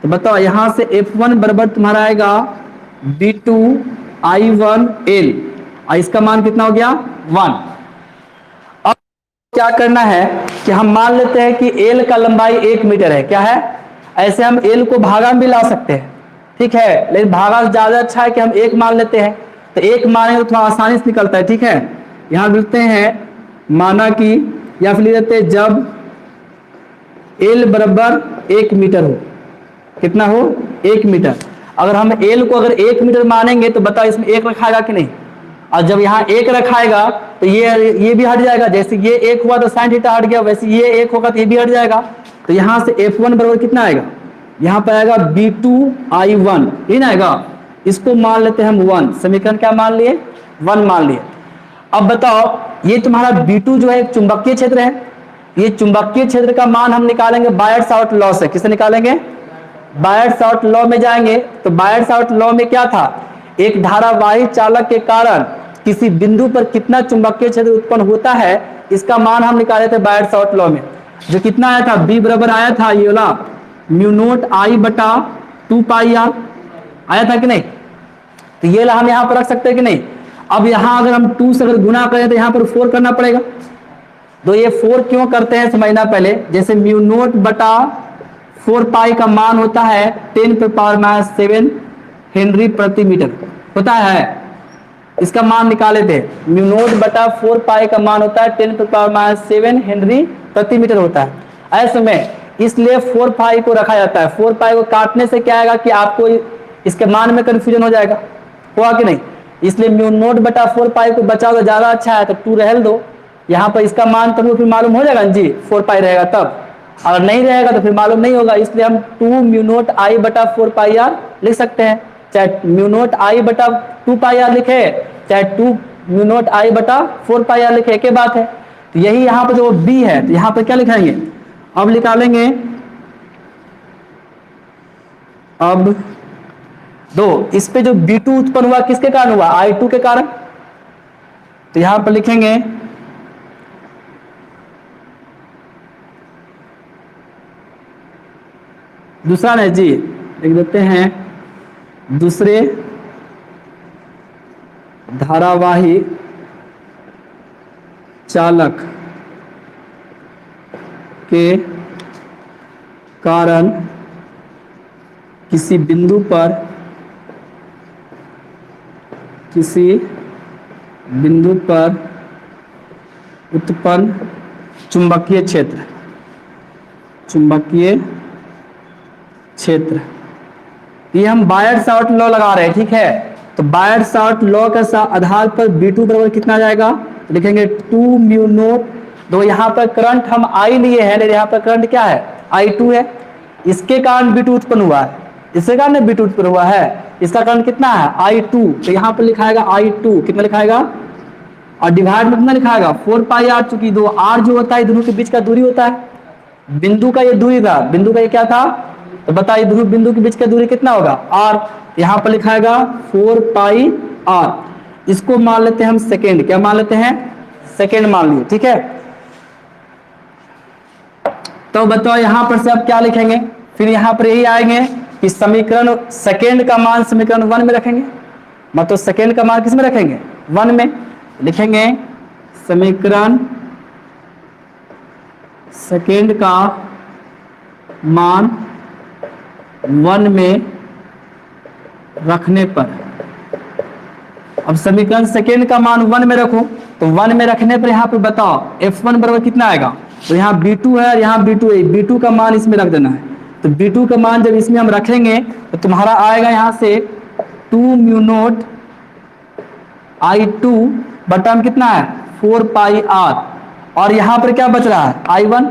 तो बताओ यहाँ से F1 बराबर तुम्हारा आएगा B2 I1 L, और इसका मान कितना हो गया, 1। अब क्या करना है कि हम मान लेते हैं कि L का लंबाई 1 मीटर है, क्या है, ऐसे हम L को भागा में भी ला सकते हैं, ठीक है। लेकिन भागा ज्यादा अच्छा है कि हम 1 मान लेते हैं, तो 1 मानेंगे तो थोड़ा आसानी से निकलता है, ठीक है। यहाँ लिखते हैं माना कि, या फिर लिख देते हैं जब L बराबर 1 मीटर हो, कितना हो, 1 मीटर। अगर हम L को अगर 1 मीटर मानेंगे तो बताओ इसमें 1 रखाएगा कि नहीं। और जब यहाँ 1 रखाएगा तो ये भी हट जाएगा, जैसे ये 1 हुआ तो साइन थीटा हट गया, वैसे ये 1 होगा तो ये भी हट जाएगा। तो यहाँ से F1 बराबर कितना आएगा, यहाँ पर आएगा B2 I1, ये ना आएगा, इसको मान लेते हैं हम 1। समीकरण क्या मान लिए, 1 मान लिए। अब बताओ ये तुम्हारा B2 जो है एक चुंबकीय क्षेत्र है, ये चुंबकीय क्षेत्र का मान हम निकालेंगे बायट-सावर्त लॉ से। किससे निकालेंगे, बायट-सावर्त लॉ में जाएंगे। तो बायट-सावर्त लॉ में क्या था, एक धारावाही चालक के कारण किसी बिंदु पर कितना चुंबकीय क्षेत्र उत्पन्न होता है, इसका मान हम निकाले थे बायट-सावर्त लॉ में। जो कितना आया था, B बराबर आया था ये वाला म्यू नोट I बटा 2 पाई आर, आया था कि नहीं। तो ये हम यहाँ पर रख सकते हैं कि नहीं। अब यहाँ अगर हम 2 से अगर गुना करें तो यहाँ पर 4 करना पड़ेगा। तो ये 4 क्यों करते हैं समझना पहले। जैसे म्यू नोट बटा 4 पाई का मान होता है 10⁻⁷ हेनरी प्रति मीटर होता है। इसका मान निकाले थे, म्यू नोट बटा 4 पाई का मान होता है 10⁻⁷ हेनरी प्रति मीटर होता है। ऐसे में इसलिए 4 पाई को रखा जाता है। 4 पाई को काटने से क्या आएगा कि आपको इसके मान में कंफ्यूजन हो जाएगा, हुआ कि नहीं। इसलिए म्यू नोट बटा 4 पाई को बचाओ तो ज्यादा अच्छा है, तो 2 रहल दो। यहाँ पर इसका मान तुमको फिर मालूम हो जाएगा जी, 4 पाई रहेगा तब। अगर नहीं रहेगा तो फिर मालूम नहीं होगा, इसलिए हम 2 म्यू नोट आई बटा 4 पाई आर लिख सकते हैं। चाहे म्यू नोट आई बटा 2 पाई आर लिखे, चाहे 2 म्यू नोट आई बटा 4 पाई आर लिखे, एक ही बात है। तो यही यहाँ पर जो बी है, तो यहाँ पर क्या लिखाएंगे, अब निकालेंगे। अब दो, इस पे जो B2 उत्पन्न हुआ किसके कारण हुआ, I2 के कारण। तो यहां पर लिखेंगे दूसरा नहीं जी, लिख देते हैं दूसरे धारावाही चालक के कारण किसी बिंदु पर उत्पन्न चुंबकीय क्षेत्र, ये हम बायट-सावर्ट लॉ लगा रहे हैं, ठीक है। तो बायट-सावर्ट लॉ के आधार पर B2 बराबर कितना आ जाएगा, लिखेंगे 2 म्यू नोट, दो यहाँ पर करंट हम I लिए हैं, लेकिन यहाँ पर करंट क्या है, I2 है, इसके कारण B2 उत्पन्न हुआ है, इसके कारण B2 उत्पन्न हुआ है, इसका करंट कितना है I2, तो यहाँ पर लिखाएगा I2 कितना लिखाएगा, और डिवाइड में कितना लिखाएगा 4 पाई आर, चूंकि दो आर जो होता है दोनों के बीच का दूरी होता है, बिंदु का ये दूरी था, बिंदु का ये क्या था, तो बताइए दोनों बिंदु के बीच का दूरी कितना होगा आर, यहाँ पर लिखाएगा 4 पाई आर, इसको मान लेते हैं हम सेकेंड, क्या मान लेते हैं, सेकेंड मान लिए, ठीक है। तो बताओ यहां पर से अब क्या लिखेंगे, फिर यहां पर यही आएंगे कि समीकरण सेकेंड का मान समीकरण 1 में रखेंगे, मतलब सेकेंड का मान किस में रखेंगे, 1 में, लिखेंगे समीकरण सेकेंड का मान 1 में रखने पर, अब समीकरण सेकेंड का मान 1 में रखो, तो 1 में रखने पर यहाँ पे बताओ F1 बराबर कितना आएगा, तो यहाँ B2 है और यहाँ B2 है, B2 का मान इसमें रख देना है, तो B2 का मान जब इसमें हम रखेंगे तो तुम्हारा आएगा यहाँ से 2 म्यू नोट I2 बटा में कितना है 4 पाई आर, और यहाँ पर क्या बच रहा है I1,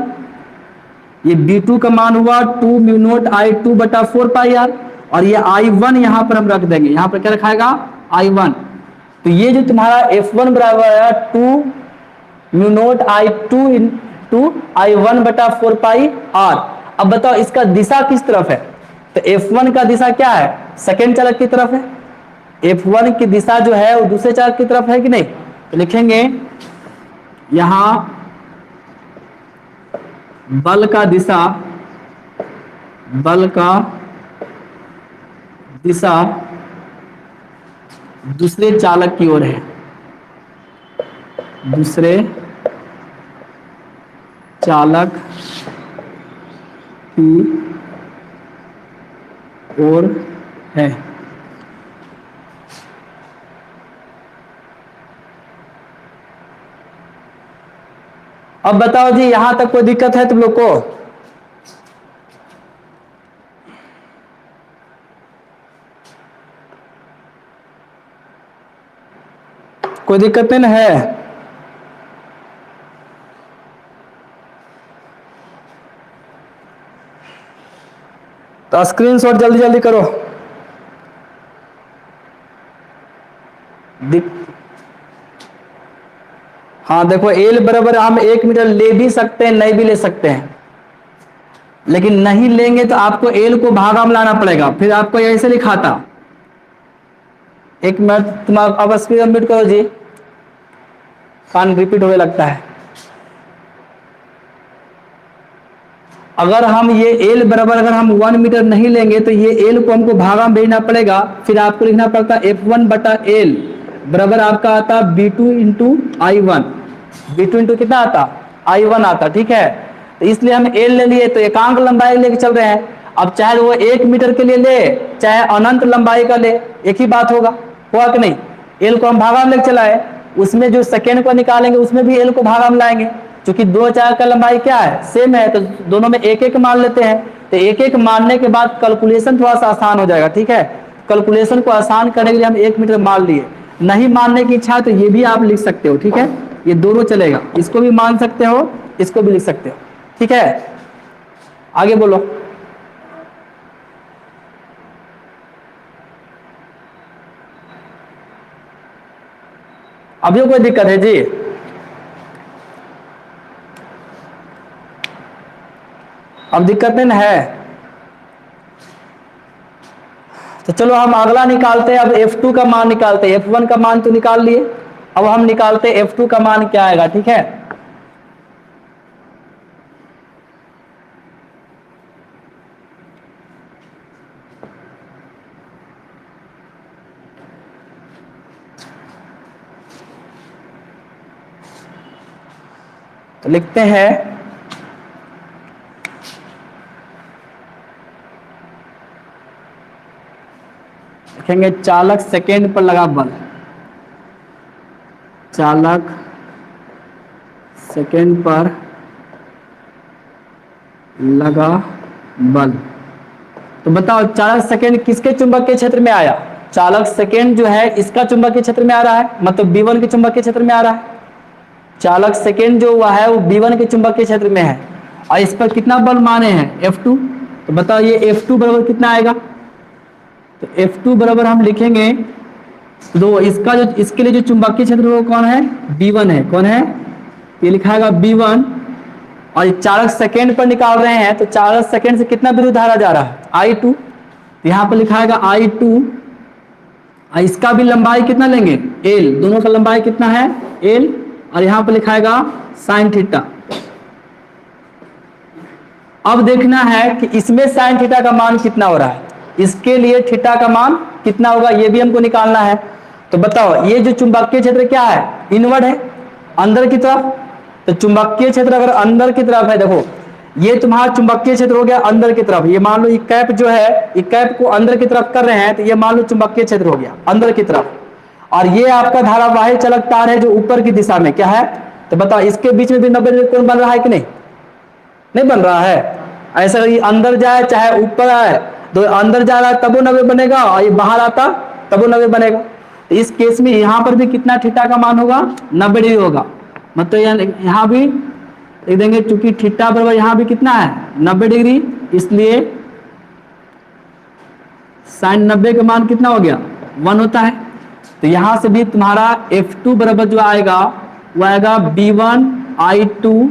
ये B2 का मान हुआ 2 म्यू नोट I2 बटा 4 पाई आर, और ये I1 यहाँ पर हम रख देंगे, यहाँ पर क्या रखाएगा I1, तो ये जो तुम्हारा F1 बराबर है 2 mu note I2 into I1 बटा 4 पाई आर। अब बताओ इसका दिशा किस तरफ है, तो F1 का दिशा क्या है, सेकेंड चालक की तरफ है, F1 की दिशा जो है वो दूसरे चालक की तरफ है कि नहीं, तो लिखेंगे यहां बल का दिशा दूसरे चालक की ओर है, दूसरे चालक की ओर है। अब बताओ जी यहां तक कोई दिक्कत है तुम लोग को, कोई दिक्कत नहीं है, तो स्क्रीनशॉट जल्दी जल्दी करो। हाँ देखो एल बराबर हम 1 मीटर ले भी सकते हैं, नहीं भी ले सकते हैं, लेकिन नहीं लेंगे तो आपको एल को भागा में लाना पड़ेगा, फिर आपको ऐसे लिखाता, एक मिनट तुम अब स्क्रीन म्यूट करो जी, कान रिपीट होने लगता है। अगर हम ये एल बराबर अगर हम 1 मीटर नहीं लेंगे तो ये एल को हमको भागा में भेजना पड़ेगा, फिर आपको लिखना पड़ता F1 बटा एल बराबर आपका आता B2 into I1, B2 into कितना आता I1 आता, ठीक है। तो इसलिए हम एल ले लिए, तो एकांक लंबाई लेके चल रहे हैं, अब चाहे वो 1 मीटर के लिए ले चाहे अनंत लंबाई का ले, एक ही बात होगा कि नहीं, एल को हम भागा में लेके चलाए, उसमें जो सेकेंड को निकालेंगे उसमें भी एल को भागा में लाएंगे, क्योंकि दो चालक का लंबाई क्या है सेम है, तो दोनों में एक एक मान लेते हैं, तो एक एक मानने के बाद कैलकुलेशन थोड़ा सा आसान हो जाएगा, ठीक है। कैलकुलेशन को आसान करने के लिए हम 1 मीटर मान लिए, नहीं मानने की इच्छा है तो ये भी आप लिख सकते हो, ठीक है, ये दोनों चलेगा, इसको भी मान सकते हो इसको भी लिख सकते हो, ठीक है। आगे बोलो। अभी कोई दिक्कत है जी? अब दिक्कत नहीं ना है? तो चलो हम अगला निकालते हैं। अब F2 का मान निकालते हैं। F1 का मान तो निकाल लिए, अब हम निकालते हैं F2 का मान क्या आएगा। ठीक है, तो लिखते हैं लिखेंगे चालक सेकेंड पर लगा बल, चालक सेकेंड पर लगा बल। तो बताओ चालक सेकेंड किसके चुंबकीय क्षेत्र में आया? चालक सेकेंड जो है इसका चुंबकीय क्षेत्र में आ रहा है, मतलब B1 के चुंबकीय क्षेत्र में आ रहा है। चालक सेकेंड जो हुआ है वो B1 के चुंबकीय क्षेत्र में है, और इस पर कितना बल माने हैं? F2। तो बताओ ये F2 बराबर कितना आएगा? तो F2 बराबर हम लिखेंगे, दो इसका जो इसके लिए जो चुंबकीय क्षेत्र वो कौन है? B1 है। कौन है? ये लिखाएगा B1। और चालक सेकेंड पर निकाल रहे हैं, तो चालक सेकेंड से कितना विद्युत धारा जा रहा है? I2। यहाँ पर लिखाएगा I2, और इसका भी लंबाई कितना लेंगे? L। दोनों का लंबाई कितना है? L। और यहाँ पर लिखाएगा साइन थीटा। अब देखना है कि इसमें साइन थीटा का मान कितना हो रहा है, इसके लिए थीटा का मान कितना होगा ये भी हमको निकालना है। तो बताओ ये जो चुंबकीय क्षेत्र क्या है? इनवर्ड है, अंदर की तरफ। तो चुंबकीय क्षेत्र अगर अंदर की तरफ है, देखो ये तुम्हारा चुंबकीय क्षेत्र हो गया अंदर की तरफ। ये मान लो ये कैप जो है, ये कैप को अंदर की तरफ कर रहे हैं, तो ये मान लो चुंबकीय क्षेत्र हो गया अंदर की तरफ। और ये आपका धारावाही चालक तार है जो ऊपर की दिशा में क्या है? तो बताओ इसके बीच में भी 90 डिग्री कोण बन रहा है कि नहीं? नहीं बन रहा है। ऐसा ये अंदर जाए चाहे ऊपर आए, तो अंदर जा रहा है तब वो 90 बनेगा, और ये बाहर आता तब वो 90 बनेगा। तो इस केस में यहाँ पर भी कितना थीटा का मान होगा? 90 डिग्री होगा। मतलब यहाँ भी लिख देंगे, चूंकि थीटा बराबर यहाँ भी कितना है? 90 डिग्री, इसलिए साइन 90 का मान कितना हो गया? 1 होता है। तो यहां से भी तुम्हारा F2 बराबर जो आएगा वो आएगा B1I2L।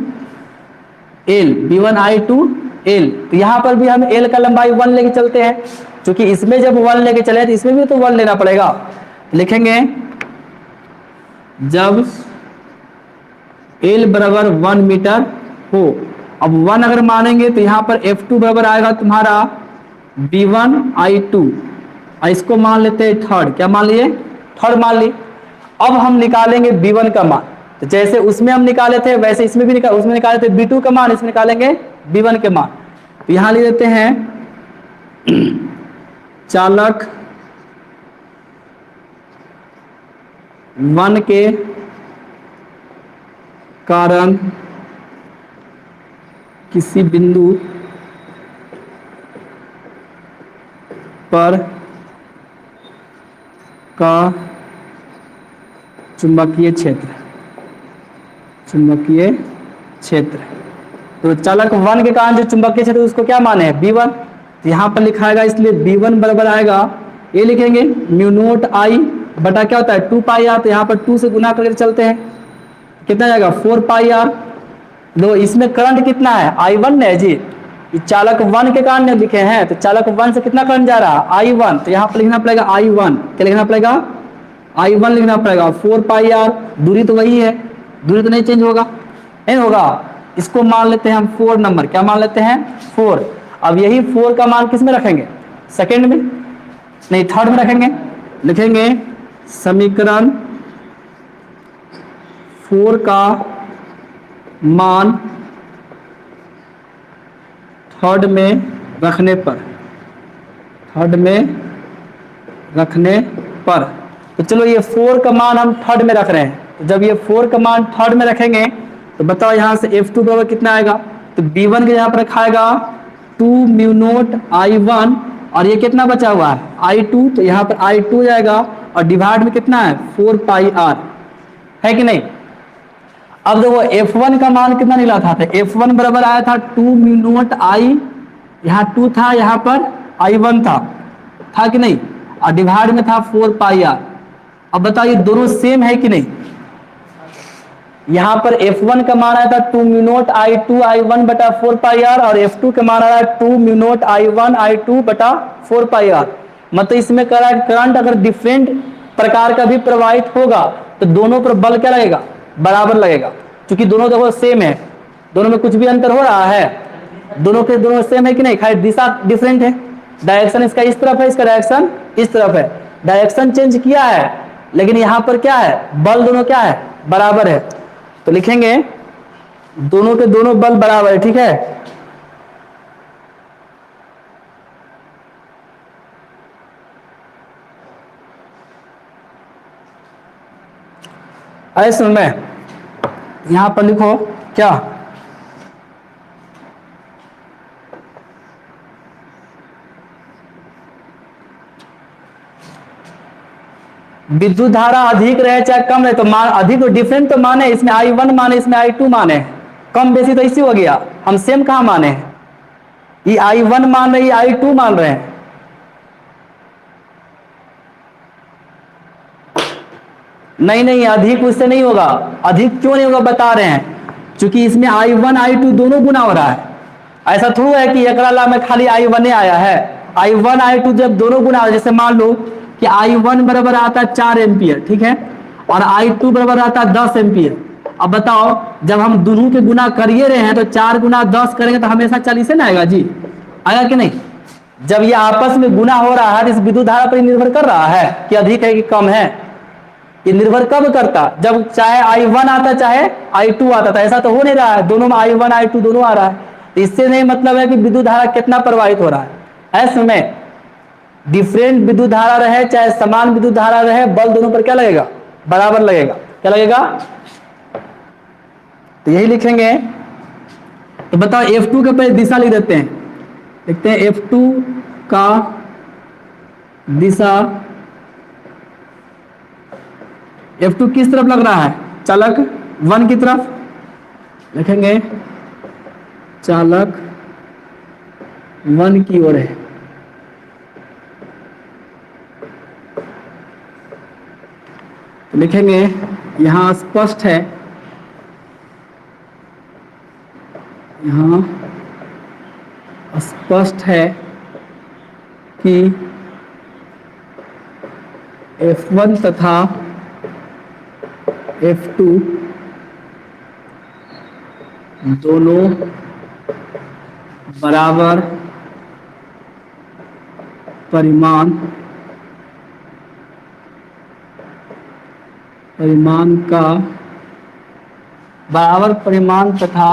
B1I2L। तो यहां पर भी हम L का लंबाई 1 लेके चलते हैं, क्योंकि इसमें जब 1 लेके चले तो इसमें भी तो 1 लेना पड़ेगा। लिखेंगे जब L बराबर 1 मीटर हो। अब 1 अगर मानेंगे तो यहां पर F2 बराबर आएगा तुम्हारा B1I2, और इसको मान लेते हैं थर्ड। क्या मान लिए? थर्ड मान ली। अब हम निकालेंगे B1 का मान। तो जैसे उसमें हम निकाले थे वैसे इसमें भी उसमें निकाले थे B2 का मान, इसमें निकालेंगे B1 के मान। तो यहां ले लेते हैं चालक 1 के कारण किसी बिंदु पर का चुंबकीय क्षेत्र, चुंबकीय क्षेत्र। तो चालक 1 के कारण जो चुंबकीय क्षेत्र उसको क्या माने हैं? B1। तो यहाँ पर लिखाएगा, इसलिए B1 बराबर आएगा, ये लिखेंगे म्यू नोट I बटा क्या होता है? 2 पाई आर। तो यहाँ पर 2 से गुना करके चलते हैं, कितना जाएगा? 4 पाई आर। दो इसमें करंट कितना है? I1 है जी, चालक 1 के कारण लिखे हैं, तो चालक 1 से कितना करंट जा रहा है? I1। तो यहाँ पर लिखना पड़ेगा I1। क्या लिखना पड़ेगा? I1 लिखना पड़ेगा। 4 पाई आर, दूरी तो वही है, दूरी तो नहीं चेंज होगा, नहीं होगा। इसको मान लेते हैं हम 4 नंबर। क्या मान लेते हैं? 4। अब यही 4 का मान किस में रखेंगे? सेकेंड में नहीं, थर्ड में रखेंगे। लिखेंगे समीकरण 4 का मान थर्ड में रखने पर, थर्ड में रखने पर। तो चलो ये 4 का मान हम थर्ड में रख रहे हैं। तो जब ये 4 का मान थर्ड में रखेंगे तो बताओ यहाँ से F2 बराबर कितना आएगा? तो B1 के यहाँ पर रखाएगा 2 म्यू नोट I1, और ये कितना बचा हुआ है? I2। तो यहाँ पर I2 जाएगा, और डिवाइड में कितना है? 4 पाई आर, है कि नहीं? अब देखो F1 का मान कितना निकला था? F1 बराबर आया था 2 म्यू नोट I यहाँ 2 था, यहाँ पर I1 था कि नहीं, और डिवाइड में था 4 पाई आर। अब बताइए दोनों सेम है कि नहीं। यहाँ पर F1 का मान आया था 2 म्यू नॉट I2 I1 बटा 4 पाई आर, और F2 का मान आया 2 म्यू नॉट I1 I2 बटा 4 पाई आर। मतलब इसमें कह रहा है करंट अगर डिफरेंट प्रकार का भी प्रवाहित होगा तो दोनों पर बल क्या लगेगा, बराबर लगेगा। क्योंकि दोनों देखो सेम है, दोनों में कुछ भी अंतर हो रहा है, दोनों के दोनों सेम है कि नहीं, खाली दिशा डिफरेंट है। डायरेक्शन इसका इस तरफ है, इसका डायरेक्शन इस तरफ है, डायरेक्शन चेंज किया है, लेकिन यहां पर क्या है, बल दोनों क्या है, बराबर है। तो लिखेंगे दोनों के दोनों बल बराबर है, ठीक है। ऐसे में यहां पर लिखो क्या, विद्युत धारा अधिक रहे चाहे कम रहे, तो मान अधिक तो डिफरेंट तो माने, इसमें I1 माने, इसमें I2 माने, कम बेसी तो इसी हो गया। हम सेम कहां माने, ये I1 मान रहे, ये I2 मान रहे हैं। नहीं अधिक उससे नहीं होगा, अधिक क्यों नहीं होगा बता रहे हैं, क्योंकि इसमें I1 I2 दोनों गुना हो रहा है। ऐसा थोड़ा है कि एकरा में खाली I1 आया है, I1 I2 जब दोनों गुना, जैसे मान लो कि I1 बराबर आता है 4 एम्पियर, ठीक है, और I2 बराबर आता है 10 एम्पियर। अब बताओ जब हम दोनों के गुना करिए रहे हैं तो 4 गुना 10 करेंगे तो हमेशा 40 ना आएगा जी, आएगा कि नहीं। जब ये आपस में गुना हो रहा है तो इस विद्युत धारा पर निर्भर कर रहा है कि अधिक है कि कम है, ये निर्भर कब करता, जब चाहे I1 आता चाहे I2 आता था। ऐसा तो हो नहीं रहा है, दोनों में I1 I2 दोनों आ रहा है, तो इससे नहीं मतलब है कि विद्युत धारा कितना प्रवाहित हो रहा है। ऐसे में डिफरेंट विद्युत धारा रहे चाहे समान विद्युत धारा रहे, बल दोनों पर क्या लगेगा, बराबर लगेगा। क्या लगेगा, तो यही लिखेंगे। तो बताओ F2 के पहले दिशा लिख देते हैं, लिखते हैं F2 का दिशा, F2 किस तरफ लग रहा है, चालक 1 की तरफ, लिखेंगे चालक 1 की ओर है। लिखेंगे यहां स्पष्ट है, यहां स्पष्ट है कि F1 तथा F2 दोनों बराबर परिमाण का बराबर परिमाण तथा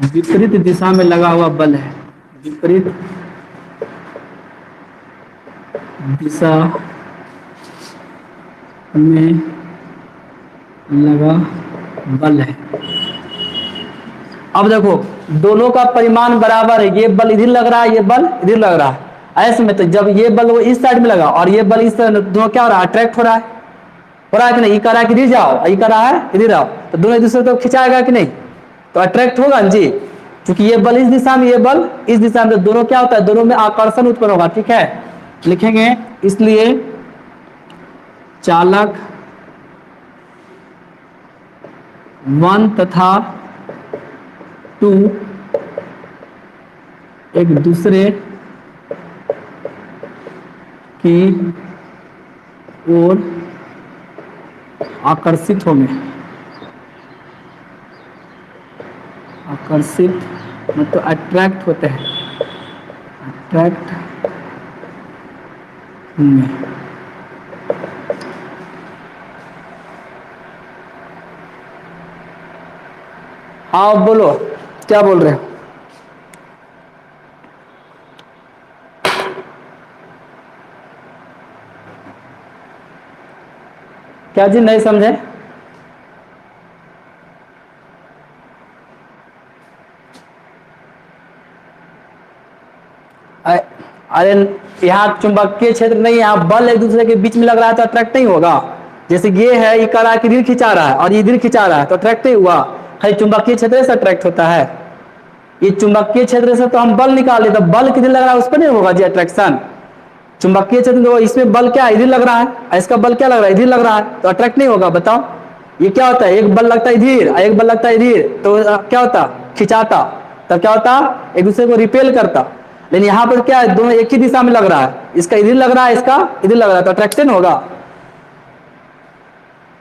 विपरीत दिशा में लगा हुआ बल है, विपरीत दिशा में लगा बल है। अब देखो दोनों का परिमाण बराबर है, ये बल इधर लग रहा है, ये बल इधर लग रहा है। ऐसे में तो जब ये बल वो इस साइड में लगा और ये बल इस तरह, दोनों क्या हो रहा है, अट्रैक्ट हो रहा है कि नहीं, ये कह रहा है कि इधर जाओ, ये कह रहा है इधर आओ, तो दोनों एक दूसरे को खिंचाएगा कि नहीं, तो अट्रैक्ट होगा जी। क्योंकि ये बल इस दिशा में, ये बल इस दिशा में, तो दोनों क्या होता है, दोनों में आकर्षण उत्पन्न होगा, ठीक है। लिखेंगे इसलिए चालक 1 तथा 2 एक दूसरे की ओर आकर्षित होंगे, आकर्षित मतलब अट्रैक्ट होते हैं, अट्रैक्ट होंगे। हाँ बोलो क्या बोल रहे हो, क्या जी नहीं समझे। अरे यहाँ चुंबकीय क्षेत्र नहीं, यहाँ बल एक दूसरे के बीच में लग रहा है तो अट्रैक्ट नहीं होगा। जैसे ये है, ये कह रहा है कि इधर खिंचा रहा है और ये इधर खिंचा रहा है तो अट्रैक्ट नहीं हुआ। खाली चुंबकीय क्षेत्र से अट्रैक्ट होता है। ये चुंबकीय क्षेत्र से तो हम बल निकाल लेते, बल किधर लग रहा है उस पर नहीं होगा जी अट्रैक्शन। चुंबकीय क्षेत्र तो इसमें बल क्या इधर लग रहा है, इसका बल क्या लग रहा है इधर लग रहा है, तो अट्रैक्ट नहीं होगा। बताओ ये क्या होता है, एक बल लगता है इधर एक बल लगता है इधर, तो क्या होता खिंचाता, तब क्या होता एक दूसरे को रिपेल करता। लेकिन यहाँ पर क्या है दोनों एक ही दिशा में लग रहा है, इसका इधर लग रहा है इसका इधर लग रहा है, तो अट्रैक्शन होगा।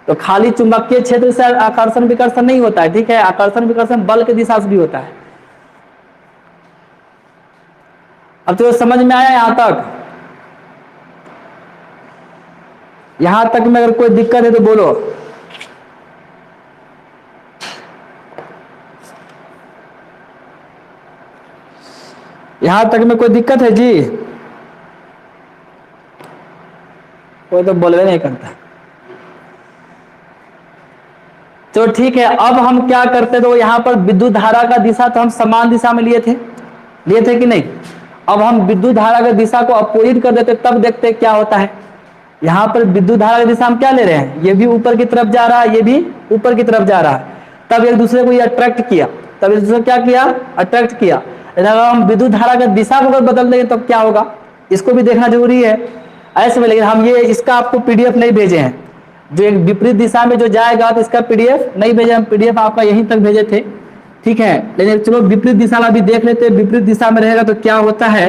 तो खाली चुंबकीय क्षेत्र से आकर्षण विकर्षण नहीं होता है, ठीक है, आकर्षण विकर्षण बल के दिशा से भी होता है। अब तो समझ में आया यहां तक? यहां तक में अगर कोई दिक्कत है तो बोलो। यहां तक में कोई दिक्कत है जी? कोई तो बोलवे नहीं करता। तो ठीक है, अब हम क्या करते तो यहां पर विद्युत धारा का दिशा तो हम समान दिशा में लिए थे कि नहीं। अब हम विद्युत धारा की दिशा को अपोजिट कर देते, तब देखते क्या होता है। यहाँ पर विद्युत धारा की दिशा हम क्या ले रहे हैं, ये भी ऊपर की तरफ जा रहा है, ये भी ऊपर की तरफ जा रहा है, तब एक दूसरे को ये अट्रैक्ट किया, तब एक दूसरे को क्या किया अट्रैक्ट किया। अगर हम विद्युत धारा की दिशा को अगर बदल देंगे तब क्या होगा, इसको भी देखना जरूरी है ऐसे में। लेकिन हम ये इसका आपको पीडीएफ नहीं भेजे हैं, जो एक विपरीत दिशा में जो जाएगा तो इसका पीडीएफ नहीं भेजे, हम पीडीएफ आपका यहीं तक भेजे थे, ठीक है। लेकिन चलो विपरीत दिशा में भी देख लेते हैं, विपरीत दिशा में रहेगा तो क्या होता है,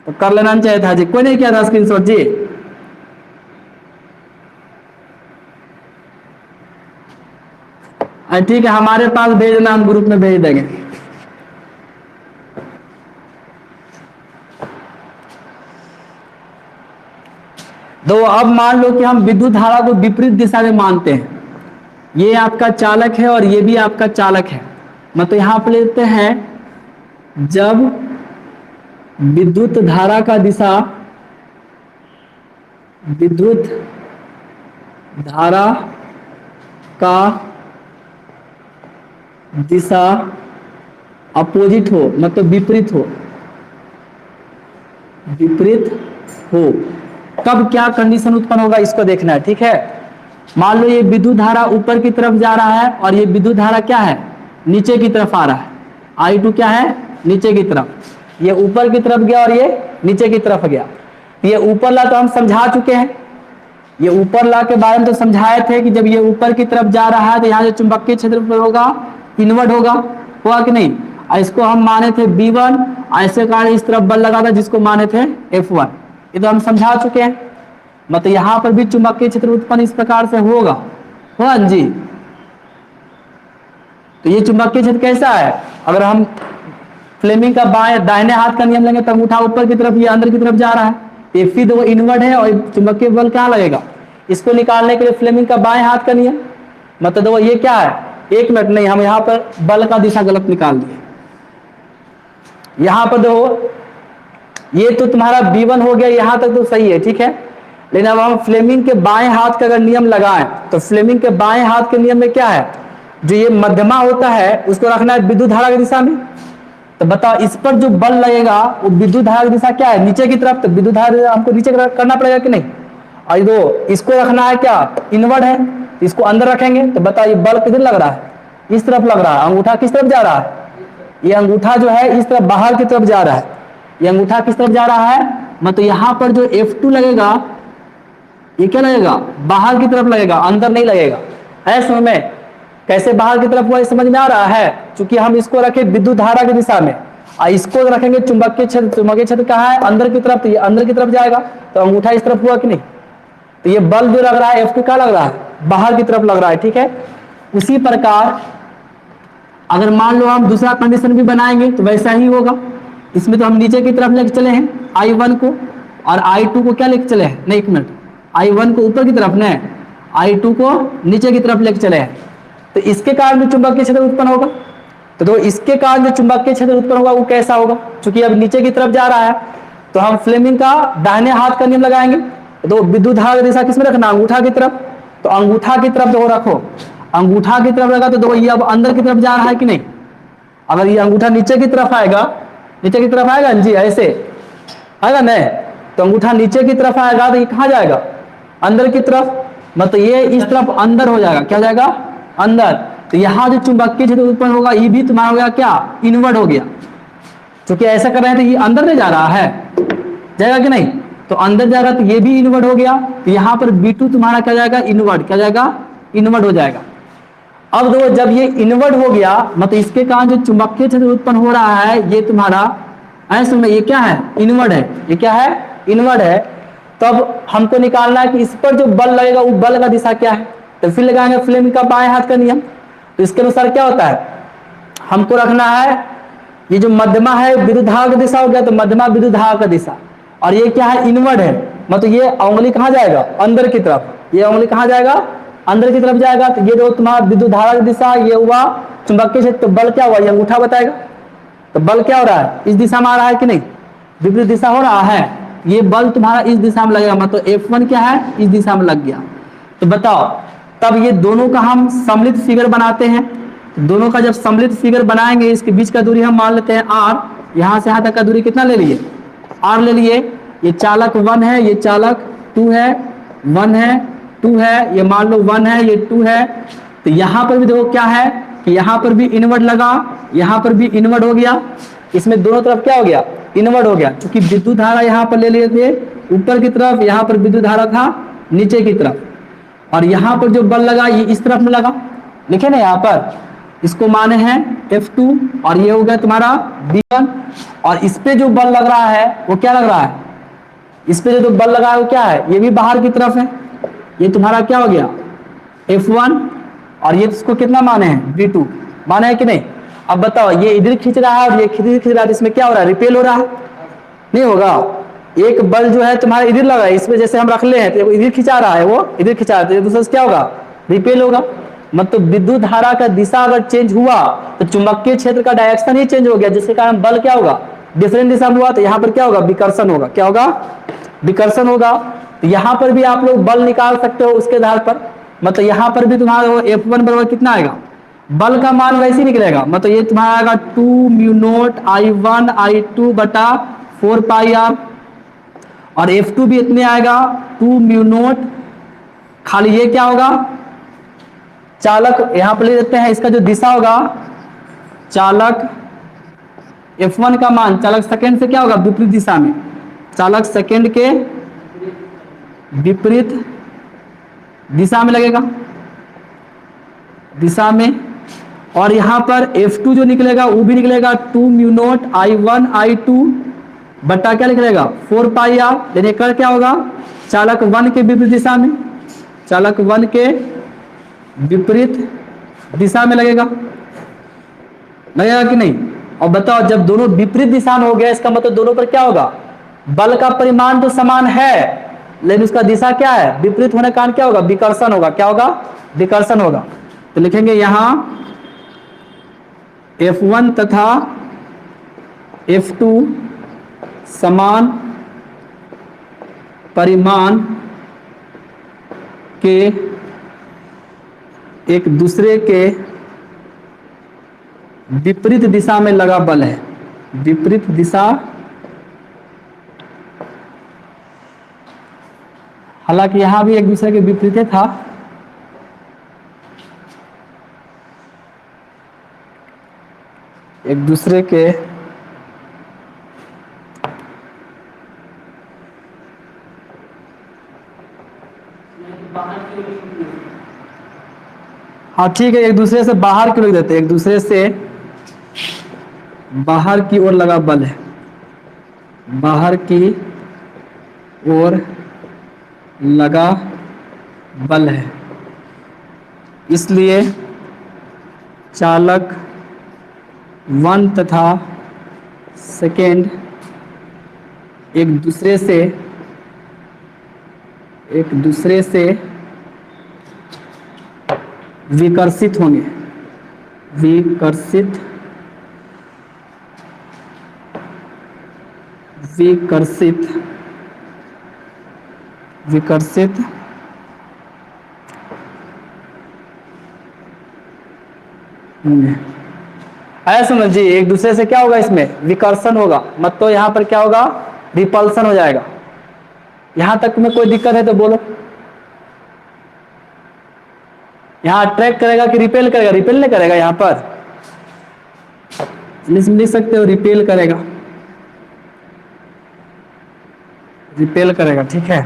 तो कर लेना चाहिए था जी, कोई नहीं किया था स्क्रीनशॉट जी। ठीक है, हमारे पास भेज देना, हम ग्रुप में भेज देंगे। तो अब मान लो कि हम विद्युत धारा को विपरीत दिशा में मानते हैं, ये आपका चालक है और ये भी आपका चालक है। मतलब यहां पर लेते हैं जब विद्युत धारा का दिशा, विद्युत धारा का दिशा अपोजिट हो, मतलब विपरीत हो, विपरीत हो, कब क्या कंडीशन उत्पन्न होगा इसको देखना है, ठीक है। मान लो ये विद्युत धारा ऊपर की तरफ जा रहा है और ये विद्युत धारा क्या है नीचे की तरफ आ रहा है, I2 क्या है नीचे की तरफ, ये ऊपर की तरफ गया और ये नीचे की तरफ गया। ये ऊपर ला तो हम समझा चुके हैं, ये ऊपर ला के बारे में तो समझाए थे कि जब ये ऊपर की तरफ जा रहा है तो यहाँ जो चुंबकीय क्षेत्र पर होगा इनवर्ट होगा कि नहीं। इसको हम माने थे B1, ऐसे कारण इस तरफ बल लगा था जिसको माने थे F1, ये तो हम समझा चुके हैं। मतलब यहाँ पर भी चुंबकीय क्षेत्र उत्पन्न इस प्रकार से होगा जी। तो ये चुंबकीय क्षेत्र कैसा है, अगर हम फ्लेमिंग का दाहिने हाथ का नियम लेंगे तब अंगूठा ऊपर की तरफ, ये अंदर की तरफ जा रहा है, ये फिर वो इनवर्ट है और चुंबकीय बल कहाँ लगेगा, इसको निकालने के लिए फ्लेमिंग का बाएं हाथ का नियम। मतलब वो ये क्या है, एक मिनट नहीं, हम यहाँ पर बल का दिशा गलत निकाल दिए। यहाँ पर देखो ये तो तुम्हारा B1 हो गया, यहाँ तक तो सही है, ठीक है। लेकिन अब हम फ्लेमिंग के बाएं हाथ का अगर नियम लगाएं तो फ्लेमिंग के बाएं हाथ के नियम में क्या है, जो ये मध्यमा होता है उसको रखना है विद्युत धारा की दिशा में। तो बताओ इस पर जो बल लगेगा वो विद्युत धारा की दिशा क्या है नीचे की तरफ, तो विद्युत धारा हमको नीचे करना पड़ेगा कि नहीं। और दो इसको रखना है क्या इनवर्ट है, इसको अंदर रखेंगे तो बताओ ये बल किधर लग रहा है, इस तरफ लग रहा है। अंगूठा किस तरफ जा रहा है, ये अंगूठा जो है इस तरफ बाहर की तरफ जा रहा है, ये अंगूठा किस तरफ जा रहा है, मतलब यहाँ पर जो F2 लगेगा ये क्या लगेगा बाहर की तरफ लगेगा, अंदर नहीं लगेगा। है समझ में कैसे बाहर की तरफ हुआ समझ में आ रहा है। चूंकि हम इसको रखे विद्युत धारा की दिशा में और इसको रखेंगे चुंबकीय क्षेत्र, चुंबकीय क्षेत्र कहाँ है अंदर की तरफ, तो ये अंदर की तरफ जाएगा, तो अंगूठा इस तरफ हुआ कि नहीं। तो ये बल जो लग रहा है F2 क्या लग रहा है बाहर की तरफ लग रहा है, ठीक है। उसी प्रकार अगर मान लो हम दूसरा कंडीशन भी बनाएंगे तो वैसा ही होगा। इसमें तो हम नीचे की तरफ लेके चले हैं I1 को और I2 को क्या लेके चले हैं, नहीं एक मिनट, I1 को ऊपर की तरफ ने I2 को नीचे की तरफ लेके चले हैं, तो इसके कारण जो चुंबकीय क्षेत्र उत्पन्न होगा, तो इसके कारण जो चुंबकीय क्षेत्र उत्पन्न होगा वो कैसा होगा, क्योंकि अब नीचे की तरफ जा रहा है तो हम फ्लेमिंग का दाहिने हाथ का नियम लगाएंगे। तो विद्युत धारा की दिशा किसमें रखना अंगूठा की तरफ, तो अंगूठा की तरफ देखो रखो, अंगूठा की तरफ लगा तो देखो ये अब अंदर की तरफ जा रहा है कि नहीं। अगर ये अंगूठा नीचे की तरफ आएगा, नीचे की तरफ आएगा जी ऐसे आएगा नहीं, तो अंगूठा नीचे की तरफ आएगा तो ये कहाँ जाएगा अंदर की तरफ, मतलब ये इस तरफ अंदर हो जाएगा, क्या हो जाएगा, अंदर। तो यहाँ जो चुंबकीय क्षेत्र उत्पन्न होगा ये भी तुम्हारा हो गया क्या, इनवर्ट हो गया। क्योंकि ऐसा कर रहे हैं तो ये अंदर नहीं जा रहा है, जाएगा कि नहीं, तो अंदर जा रहा है तो ये भी इनवर्ट हो गया। तो यहाँ पर B2 तुम्हारा क्या जाएगा, इनवर्ट, क्या जाएगा, इनवर्ट हो जाएगा। अब देखो जब ये इनवर्ट हो गया मतलब इसके कारण जो चुंबकीय क्षेत्र उत्पन्न हो रहा है ये तुम्हारा ऐसे में ये क्या है, इनवर्ट है, ये क्या है, इनवर्ट है। तब हमको निकालना है कि इस पर जो बल लगेगा वो बल का दिशा क्या है। तो फिर लगाएंगे फ्लेमिंग का बाएं हाथ का नियम। तो इसके अनुसार क्या होता है, हमको रखना है ये जो मध्यमा है विरुद्धार का दिशा हो गया, तो मध्यमा विरुद्धार का दिशा, और ये क्या है, इनवर्ट है, मतलब ये उंगली कहाँ जाएगा, अंदर की तरफ, ये उंगली कहाँ जाएगा, अंदर की तरफ जाएगा। तो ये जो तुम्हारा विद्युत धारा की दिशा ये हुआ चुंबकीय क्षेत्र, तो बल क्या हुआ, ये अंगूठा बताएगा। तो बल क्या हो रहा है, इस दिशा में आ रहा है कि नहीं, विपरीत दिशा हो रहा है, ये बल तुम्हारा इस दिशा में लगेगा, मतलब F1 क्या है, इस दिशा में लग गया। तो बताओ तब ये दोनों का हम सम्मिलित फिगर बनाते हैं। तो दोनों का जब सम्मिलित फिगर बनाएंगे इसके बीच का दूरी हम मान लेते हैं r, यहां से यहां तक का दूरी कितना ले लिए, r ले लिए। ये चालक 1 है, ये चालक 2 है, 1 है 2 है, ये मान लो 1 है, ये 2 है। तो यहाँ पर भी देखो क्या है कि यहाँ पर भी इनवर्ट लगा, यहाँ पर भी इनवर्ट हो गया, इसमें दोनों तरफ क्या हो गया, इनवर्ट हो गया। क्योंकि विद्युत धारा यहाँ पर ले लिए थे ऊपर की तरफ, यहाँ पर विद्युत धारा था नीचे की तरफ, और यहाँ पर जो बल लगा ये इस तरफ में लगा, लिखे ना यहाँ पर, इसको माने हैं F2, और ये हो गया तुम्हारा B1। और इस पे जो बल लग रहा है वो क्या लग रहा है, इस पे जो बल लगा है वो क्या है, ये भी बाहर की तरफ है, ये तुम्हारा क्या हो गया F1, और ये इसको कितना माने हैं, B2 माने है कि नहीं। अब बताओ ये इधर खींच रहा है और ये इधर खींच रहा है, इसमें क्या हो रहा है, रिपेल हो रहा है, नहीं होगा। एक बल जो है तुम्हारा इधर लगा है, इसमें जैसे हम रख ले हैं तो इधर खिंचा रहा है, वो इधर खिंचा रहा है, तो दूसरा क्या होगा, रिपेल होगा। मतलब विद्युत धारा का दिशा अगर चेंज हुआ तो चुंबकीय क्षेत्र का डायरेक्शन ही चेंज हो गया, जिसके कारण बल क्या होगा, डिफरेंट दिशा में हुआ। तो यहाँ पर क्या होगा, विकर्षण होगा, क्या होगा, विकर्षण होगा। तो यहाँ पर भी आप लोग बल निकाल सकते हो उसके आधार पर। मतलब यहाँ पर भी तुम्हारा F1 बराबर कितना आएगा, बल का मान वैसे ही निकलेगा, मतलब ये तुम्हारा आएगा 2 म्यू नॉट I1 I2 बटा 4 पाई r, और F2 भी इतने आएगा 2 म्यू नॉट, खाली ये क्या होगा, चालक यहां पर ले लेते हैं, इसका जो दिशा होगा चालक F1 का मान चालक सेकंड से क्या होगा, विपरीत दिशा में, चालक सेकंड के विपरीत दिशा में लगेगा, दिशा में। और यहां पर F2 जो निकलेगा वो भी निकलेगा 2 म्यू नॉट I1 I2 बट्टा क्या निकलेगा 4 पाई r, लेने कर क्या होगा, चालक 1 के विपरीत दिशा में, चालक 1 के विपरीत दिशा में लगेगा, लगेगा कि नहीं। और बताओ जब दोनों विपरीत दिशा में हो गया इसका मतलब दोनों पर क्या होगा, बल का परिमाण तो समान है लेकिन उसका दिशा क्या है, विपरीत होने के कारण क्या होगा, विकर्षण होगा, क्या होगा, विकर्षण होगा। तो लिखेंगे यहां F1 तथा F2 समान परिमाण के एक दूसरे के विपरीत दिशा में लगा बल है, विपरीत दिशा, हालांकि यहां भी एक दूसरे के विपरीत था, एक दूसरे के हाँ ठीक है, एक दूसरे से बाहर की ओर देते हैं, एक दूसरे से बाहर की ओर लगा बल है, बाहर की ओर लगा बल है, इसलिए चालक 1 तथा सेकेंड एक दूसरे से विकर्षित होंगे, विकर्षित होंगे। ऐसा समझिए एक दूसरे से क्या होगा, इसमें विकर्षण होगा, मत तो यहां पर क्या होगा, रिपल्सन हो जाएगा। यहां तक में कोई दिक्कत है तो बोलो। यहाँ अट्रैक्ट करेगा कि रिपेल करेगा? रिपेल नहीं करेगा, यहाँ पर लिख सकते हो रिपेल करेगा, रिपेल करेगा, ठीक है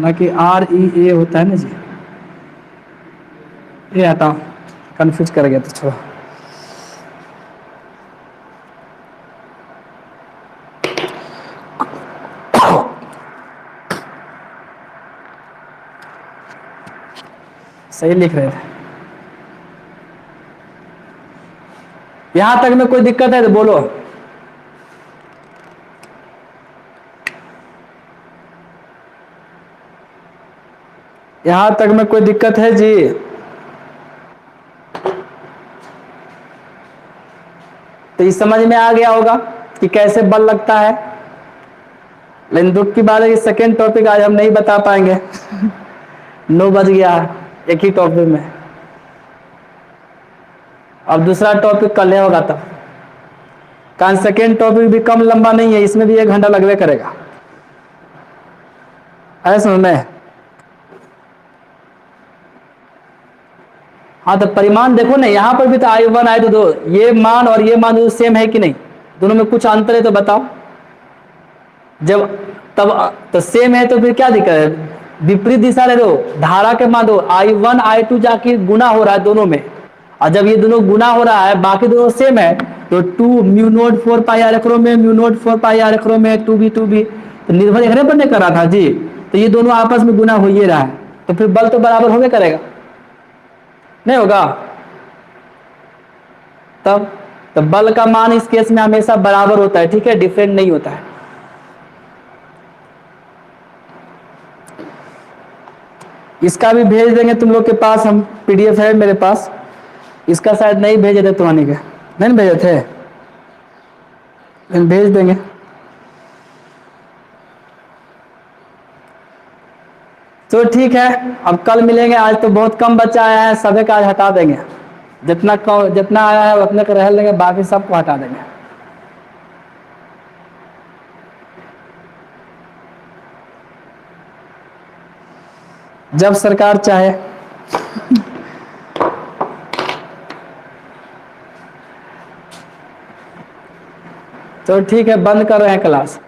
ना कि REA होता है ना जी। ये हटाओ, कंफ्यूज कर गया तो छोड़ो। सही लिख रहे थे। यहां तक में कोई दिक्कत है तो बोलो। यहां तक में कोई दिक्कत है जी? तो ये समझ में आ गया होगा कि कैसे बल लगता है। लेकिन दुख की बात है कि सेकेंड टॉपिक आज हम नहीं बता पाएंगे। 9 बज गया एक ही टॉपिक में। अब दूसरा टॉपिक कल होगा तब, कारण सेकेंड टॉपिक भी कम लंबा नहीं है, इसमें भी 1 घंटा लगवे करेगा। है समझ में? हाँ तो परिमाण देखो ना, यहाँ पर भी तो I1 I2 ये मान और ये मान सेम है कि नहीं? दोनों में कुछ अंतर है तो बताओ। जब तब तो सेम है तो फिर क्या दिक्कत है? विपरीत दिशा ले दो, धारा के मान दो, I1 I2 जाके गुना हो रहा है दोनों में, और जब ये दोनों गुना हो रहा है बाकी दोनों सेम है तो 2 म्यू नोट 4 पाई आर एक्रो में, म्यू नोट 4 पाई आर एक्रो में 2b तो निर्भर एकरे पर नहीं कर रहा था जी। तो ये दोनों आपस में गुना हो ही रहा है, तो फिर बल तो बराबर होगा करेगा, नहीं होगा? तब बल का मान इस केस में हमेशा बराबर होता है, ठीक है, डिफरेंट नहीं होता है। इसका भी भेज देंगे तुम लोग के पास, हम PDF है मेरे पास। इसका शायद नहीं भेजे थे तुम्हारे के, नहीं भेजे थे, लेकिन भेज देंगे। तो ठीक है, अब कल मिलेंगे। आज तो बहुत कम बच्चा आया है, सभी का आज हटा देंगे। जितना आया है वो अपने को रह लेंगे, बाकी सबको हटा देंगे। जब सरकार चाहे। तो ठीक है, बंद कर रहे हैं क्लास।